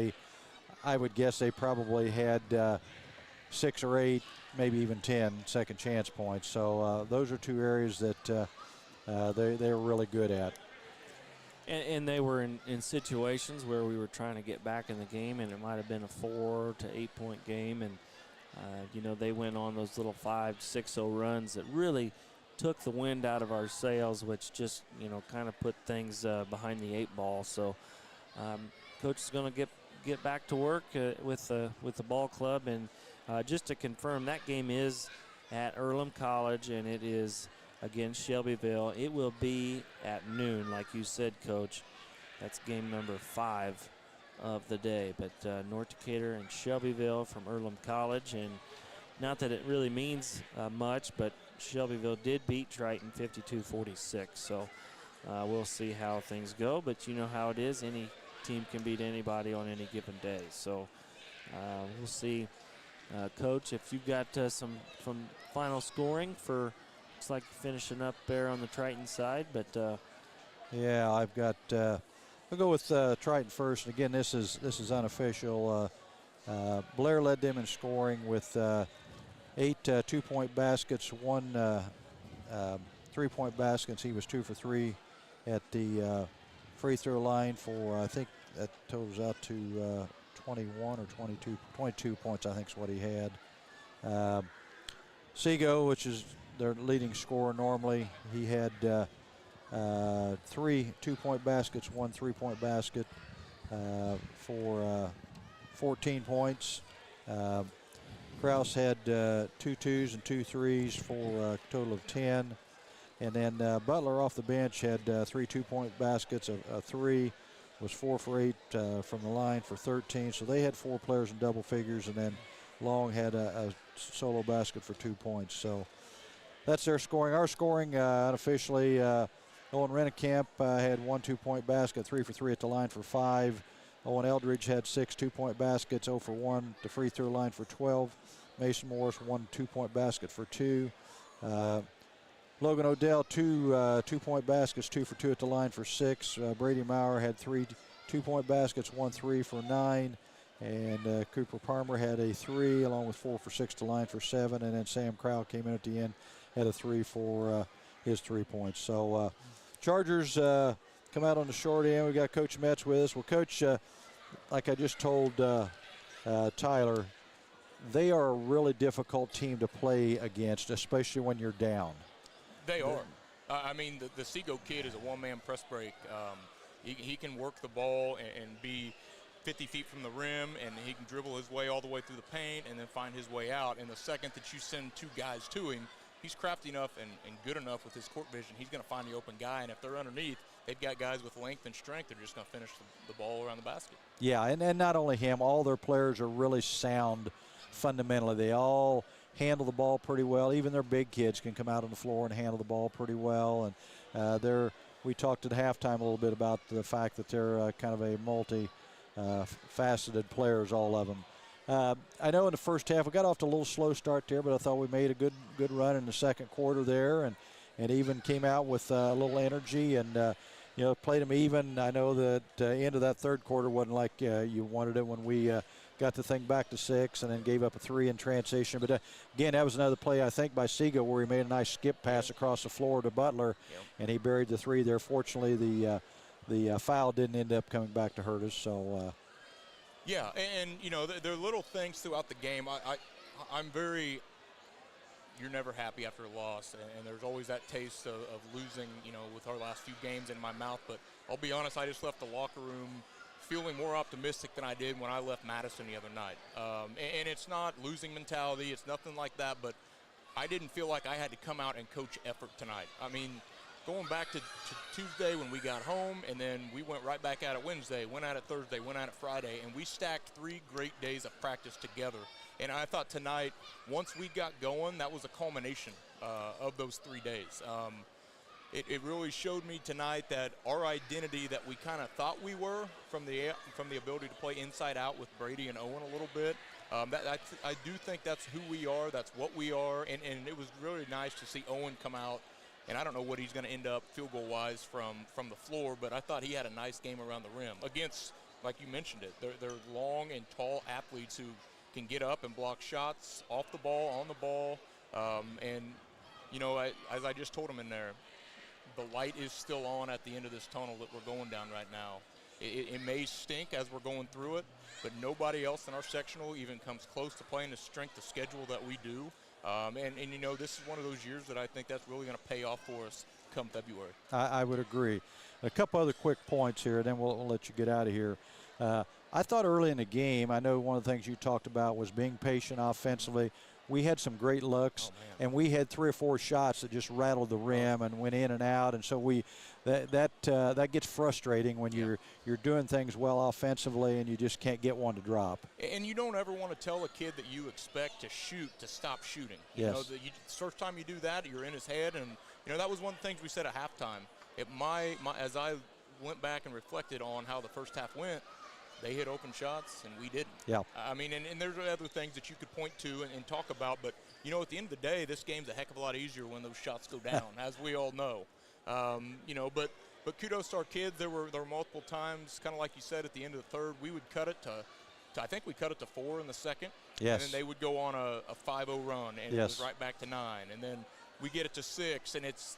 I would guess they probably had 6 or 8, maybe even 10 second chance points. So those are 2 areas that they're really good at. And they were in situations where we were trying to get back in the game, and it might have been a 4 to 8 point game, and they went on those little 5-6-0 runs that really took the wind out of our sails, which just kind of put things behind the 8 ball. So coach is going to get back to work with the ball club, and just to confirm, that game is at Earlham College, and it is against Shelbyville. It will be at noon, like you said, Coach. That's game number 5 of the day. But North Decatur and Shelbyville from Earlham College, and not that it really means much, but Shelbyville did beat Triton 52-46. So we'll see how things go. But you know how it is. Any team can beat anybody on any given day. So we'll see. Coach, if you've got some final scoring for. Looks like finishing up there on the Triton side, but yeah, I've got. I'll go with Triton first. And again, this is unofficial. Blair led them in scoring with 8 2-point baskets, 1 3-point baskets. He was 2 for 3 at the free throw line for. I think that totals out to 21 or 22 points. I think is what he had. Seago, which is their leading scorer normally, he had 3 2-point baskets, 1 3-point basket for 14 points. Krause had 2 2s and 2 3s for a total of 10. And then Butler off the bench had 3 2-point baskets, a 3, was 4 for 8 from the line for 13. So they had 4 players in double figures, and then Long had a solo basket for 2 points. So that's their scoring. Our scoring unofficially, Owen Rennekamp had 1 2-point basket, 3 for 3 at the line for 5. Owen Eldridge had 6 2-point baskets, 0 for 1 to free throw line for 12. Mason Morris 1 2-point basket for 2. Logan Odell 2 2-point baskets, 2 for 2 at the line for 6. Brady Maurer had 3 2-point baskets, 1 3 for 9. And Cooper Palmer had a 3 along with 4 for 6 to line for 7. And then Sam Crowell came in at the end, had a 3 for his 3 points. So Chargers come out on the short end. We got Coach Metz with us. Well, Coach, like I just told Tyler, they are a really difficult team to play against, especially when you're down. They are. I mean, the Seago kid is a one-man press break. He can work the ball and be 50 feet from the rim, and he can dribble his way all the way through the paint and then find his way out. And the second that you send 2 guys to him, he's crafty enough and good enough with his court vision. He's going to find the open guy, and if they're underneath, they've got guys with length and strength. They're just going to finish the ball around the basket. Yeah, and not only him, all their players are really sound fundamentally. They all handle the ball pretty well. Even their big kids can come out on the floor and handle the ball pretty well. And we talked at halftime a little bit about the fact that they're kind of a multi-faceted players, all of them. I know in the first half we got off to a little slow start there, but I thought we made a good run in the second quarter there, and even came out with a little energy and played them even. I know that end of that third quarter wasn't like you wanted it when we got the thing back to 6, and then gave up a 3 in transition. But again, that was another play, I think, by Siegel where he made a nice skip pass across the floor to Butler, and he buried the 3 there. Fortunately, the foul didn't end up coming back to hurt us. So. Yeah, and you know, there are little things throughout the game. I'm very. You're never happy after a loss, and there's always that taste of losing, you know, with our last few games in my mouth. But I'll be honest, I just left the locker room feeling more optimistic than I did when I left Madison the other night. And it's not losing mentality, it's nothing like that, but I didn't feel like I had to come out and coach effort tonight. I mean, going back to Tuesday when we got home, and then we went right back at it Wednesday, went at it Thursday, went at it Friday, and we stacked 3 great days of practice together. And I thought tonight, once we got going, that was a culmination of those 3 days. It really showed me tonight that our identity that we kind of thought we were from the ability to play inside out with Brady and Owen a little bit. I do think that's who we are. That's what we are. And it was really nice to see Owen come out. And I don't know what he's going to end up field goal wise from the floor, but I thought he had a nice game around the rim against, like you mentioned it, they're long and tall athletes who can get up and block shots off the ball, on the ball. And, you know, as I just told him in there, the light is still on at the end of this tunnel that we're going down right now. It may stink as we're going through it, but nobody else in our sectional even comes close to playing the strength of schedule that we do. And, you know, this is one of those years that I think that's really going to pay off for us come February. I would agree. A couple other quick points here, and then we'll let you get out of here. I thought early in the game, I know one of the things you talked about was being patient offensively. We had some great looks, and we had 3 or 4 shots that just rattled the rim and went in and out, and so that gets frustrating when you're doing things well offensively and you just can't get one to drop. And you don't ever want to tell a kid that you expect to shoot to stop shooting. You know, the first time you do that, you're in his head, and you know that was one of the things we said at halftime. As I went back and reflected on how the first half went, they hit open shots, and we didn't. Yeah. I mean, and there's other things that you could point to and talk about, but, you know, at the end of the day, this game's a heck of a lot easier when those shots go down, as we all know. You know, but kudos to our kids. There were multiple times, kind of like you said, at the end of the third, we would cut it to I think we cut it to 4 in the second. Yes. And then they would go on a 5-0 run, and it was right back to 9. And then we get it to 6, and it's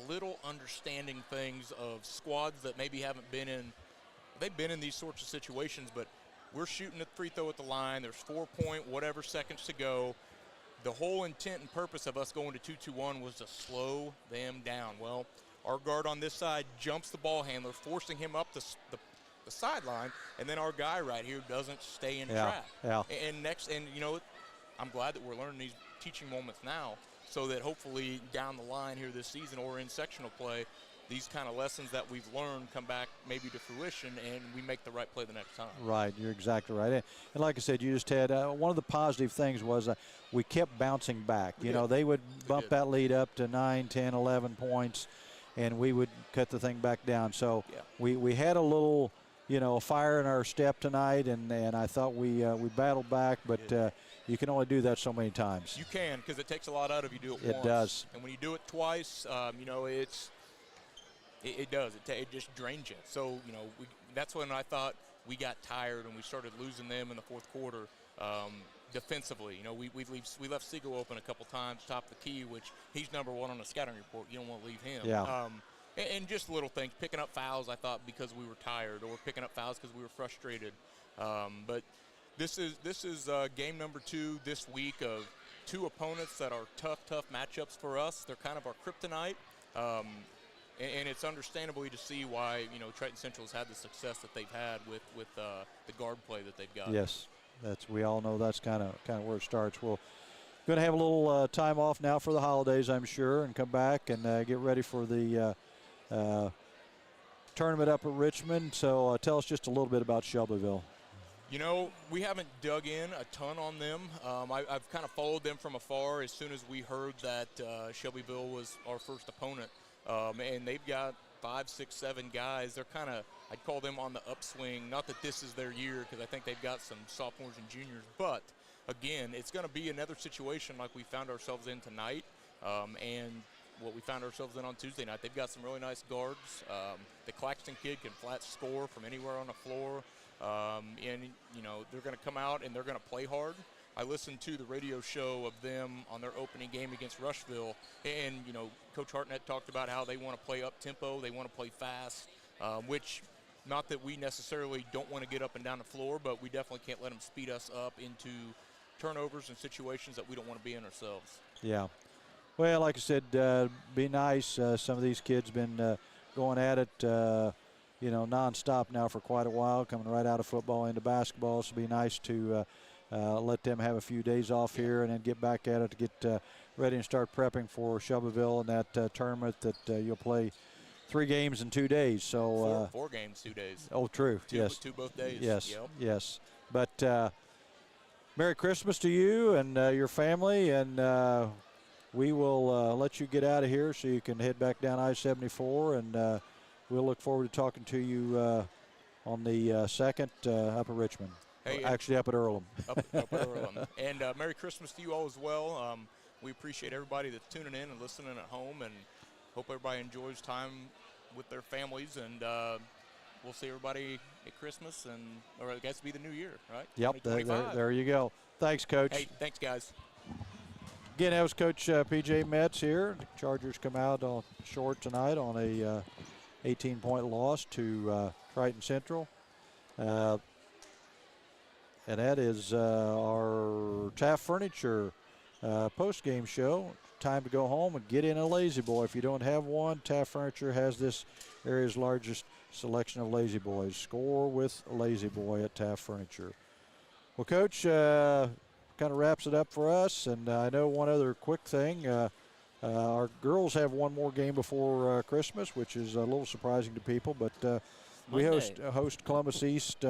little understanding things of squads that maybe haven't been in. They've been in these sorts of situations, but we're shooting a free throw at the line. There's 4-point-whatever seconds to go. The whole intent and purpose of us going to 2-2-1 was to slow them down. Well, our guard on this side jumps the ball handler, forcing him up the sideline, and then our guy right here doesn't stay in trap. Yeah. And you know, I'm glad that we're learning these teaching moments now, so that hopefully down the line here this season or in sectional play, these kind of lessons that we've learned come back maybe to fruition, and we make the right play the next time. Right, you're exactly right. And like I said, you just had one of the positive things was we kept bouncing back. You know, they would bump that lead up to 9, 10, 11 points, and we would cut the thing back down. So we had a little, you know, fire in our step tonight, and I thought we battled back, but you can only do that so many times. You can, because it takes a lot out of you to do it once. It does. And when you do it twice, you know, it does. It just drains you. So, you know, that's when I thought we got tired and we started losing them in the fourth quarter defensively. You know, we left Siegel open a couple times, top of the key, which he's number 1 on the scouting report. You don't want to leave him. Yeah. And just little things, picking up fouls, I thought, because we were tired, or picking up fouls because we were frustrated. But this is game number 2 this week of 2 opponents that are tough matchups for us. They're kind of our kryptonite. And it's understandably to see why, you know, Triton Central has had the success that they've had with the guard play that they've got. Yes, we all know that's kind of where it starts. We're going to have a little time off now for the holidays, I'm sure, and come back and get ready for the tournament up at Richmond. So tell us just a little bit about Shelbyville. You know, we haven't dug in a ton on them. I've kind of followed them from afar as soon as we heard that Shelbyville was our first opponent. And they've got 5, 6, 7 guys. They're kind of, I'd call them on the upswing. Not that this is their year, because I think they've got some sophomores and juniors. But, again, it's going to be another situation like we found ourselves in tonight and what we found ourselves in on Tuesday night. They've got some really nice guards. The Claxton kid can flat score from anywhere on the floor. And, you know, they're going to come out and they're going to play hard. I listened to the radio show of them on their opening game against Rushville, and, you know, Coach Hartnett talked about how they want to play up-tempo, they want to play fast, which, not that we necessarily don't want to get up and down the floor, but we definitely can't let them speed us up into turnovers and situations that we don't want to be in ourselves. Yeah. Well, like I said, be nice. Some of these kids been going at it, you know, nonstop now for quite a while, coming right out of football into basketball. So be nice to let them have a few days off here and then get back at it to get ready and start prepping for Shelbyville and that tournament that you'll play 3 games in 2 days. So 4 games, 2 days. Oh, true. Yes. 2 both days. Yes. Yep. Yes. But Merry Christmas to you and your family, and we will let you get out of here so you can head back down I-74, and we'll look forward to talking to you on the 2nd up at Richmond. Hey, actually up at Earlham. Up at Earlham. And Merry Christmas to you all as well. We appreciate everybody that's tuning in and listening at home, and hope everybody enjoys time with their families, and we'll see everybody at Christmas, or I guess it'll be the new year, right? Yep, there you go. Thanks, Coach. Hey, thanks, guys. Again, that was Coach P.J. Metz here. The Chargers come out on short tonight on a 18-point loss to Triton Central. And that is our Taft Furniture post-game show. Time to go home and get in a Lazy Boy. If you don't have one, Taft Furniture has this area's largest selection of Lazy Boys. Score with a Lazy Boy at Taft Furniture. Well, Coach, kind of wraps it up for us. And I know one other quick thing. Our girls have one more game before Christmas, which is a little surprising to people. But we host Columbus East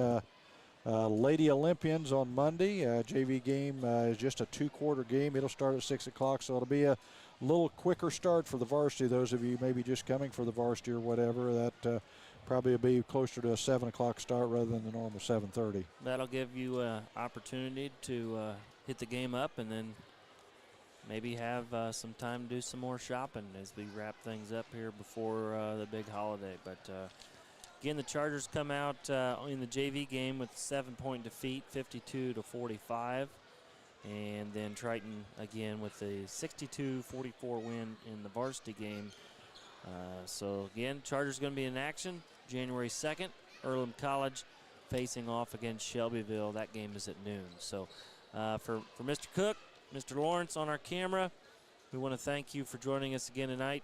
Lady Olympians on Monday. JV game is just a 2-quarter game. It'll start at 6 o'clock, so it'll be a little quicker start for the varsity. Those of you maybe just coming for the varsity or whatever, that probably will be closer to a 7 o'clock start rather than the normal 7:30. That'll give you an opportunity to hit the game up and then maybe have some time to do some more shopping as we wrap things up here before the big holiday. But again, the Chargers come out in the JV game with a 7-point defeat, 52-45. And then Triton, again, with a 62-44 win in the varsity game. So, again, Chargers going to be in action January 2nd. Earlham College facing off against Shelbyville. That game is at noon. So, for Mr. Cook, Mr. Lawrence on our camera, we want to thank you for joining us again tonight.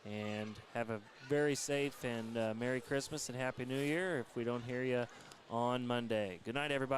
And have a very safe and Merry Christmas and Happy New Year if we don't hear you on Monday. Good night, everybody.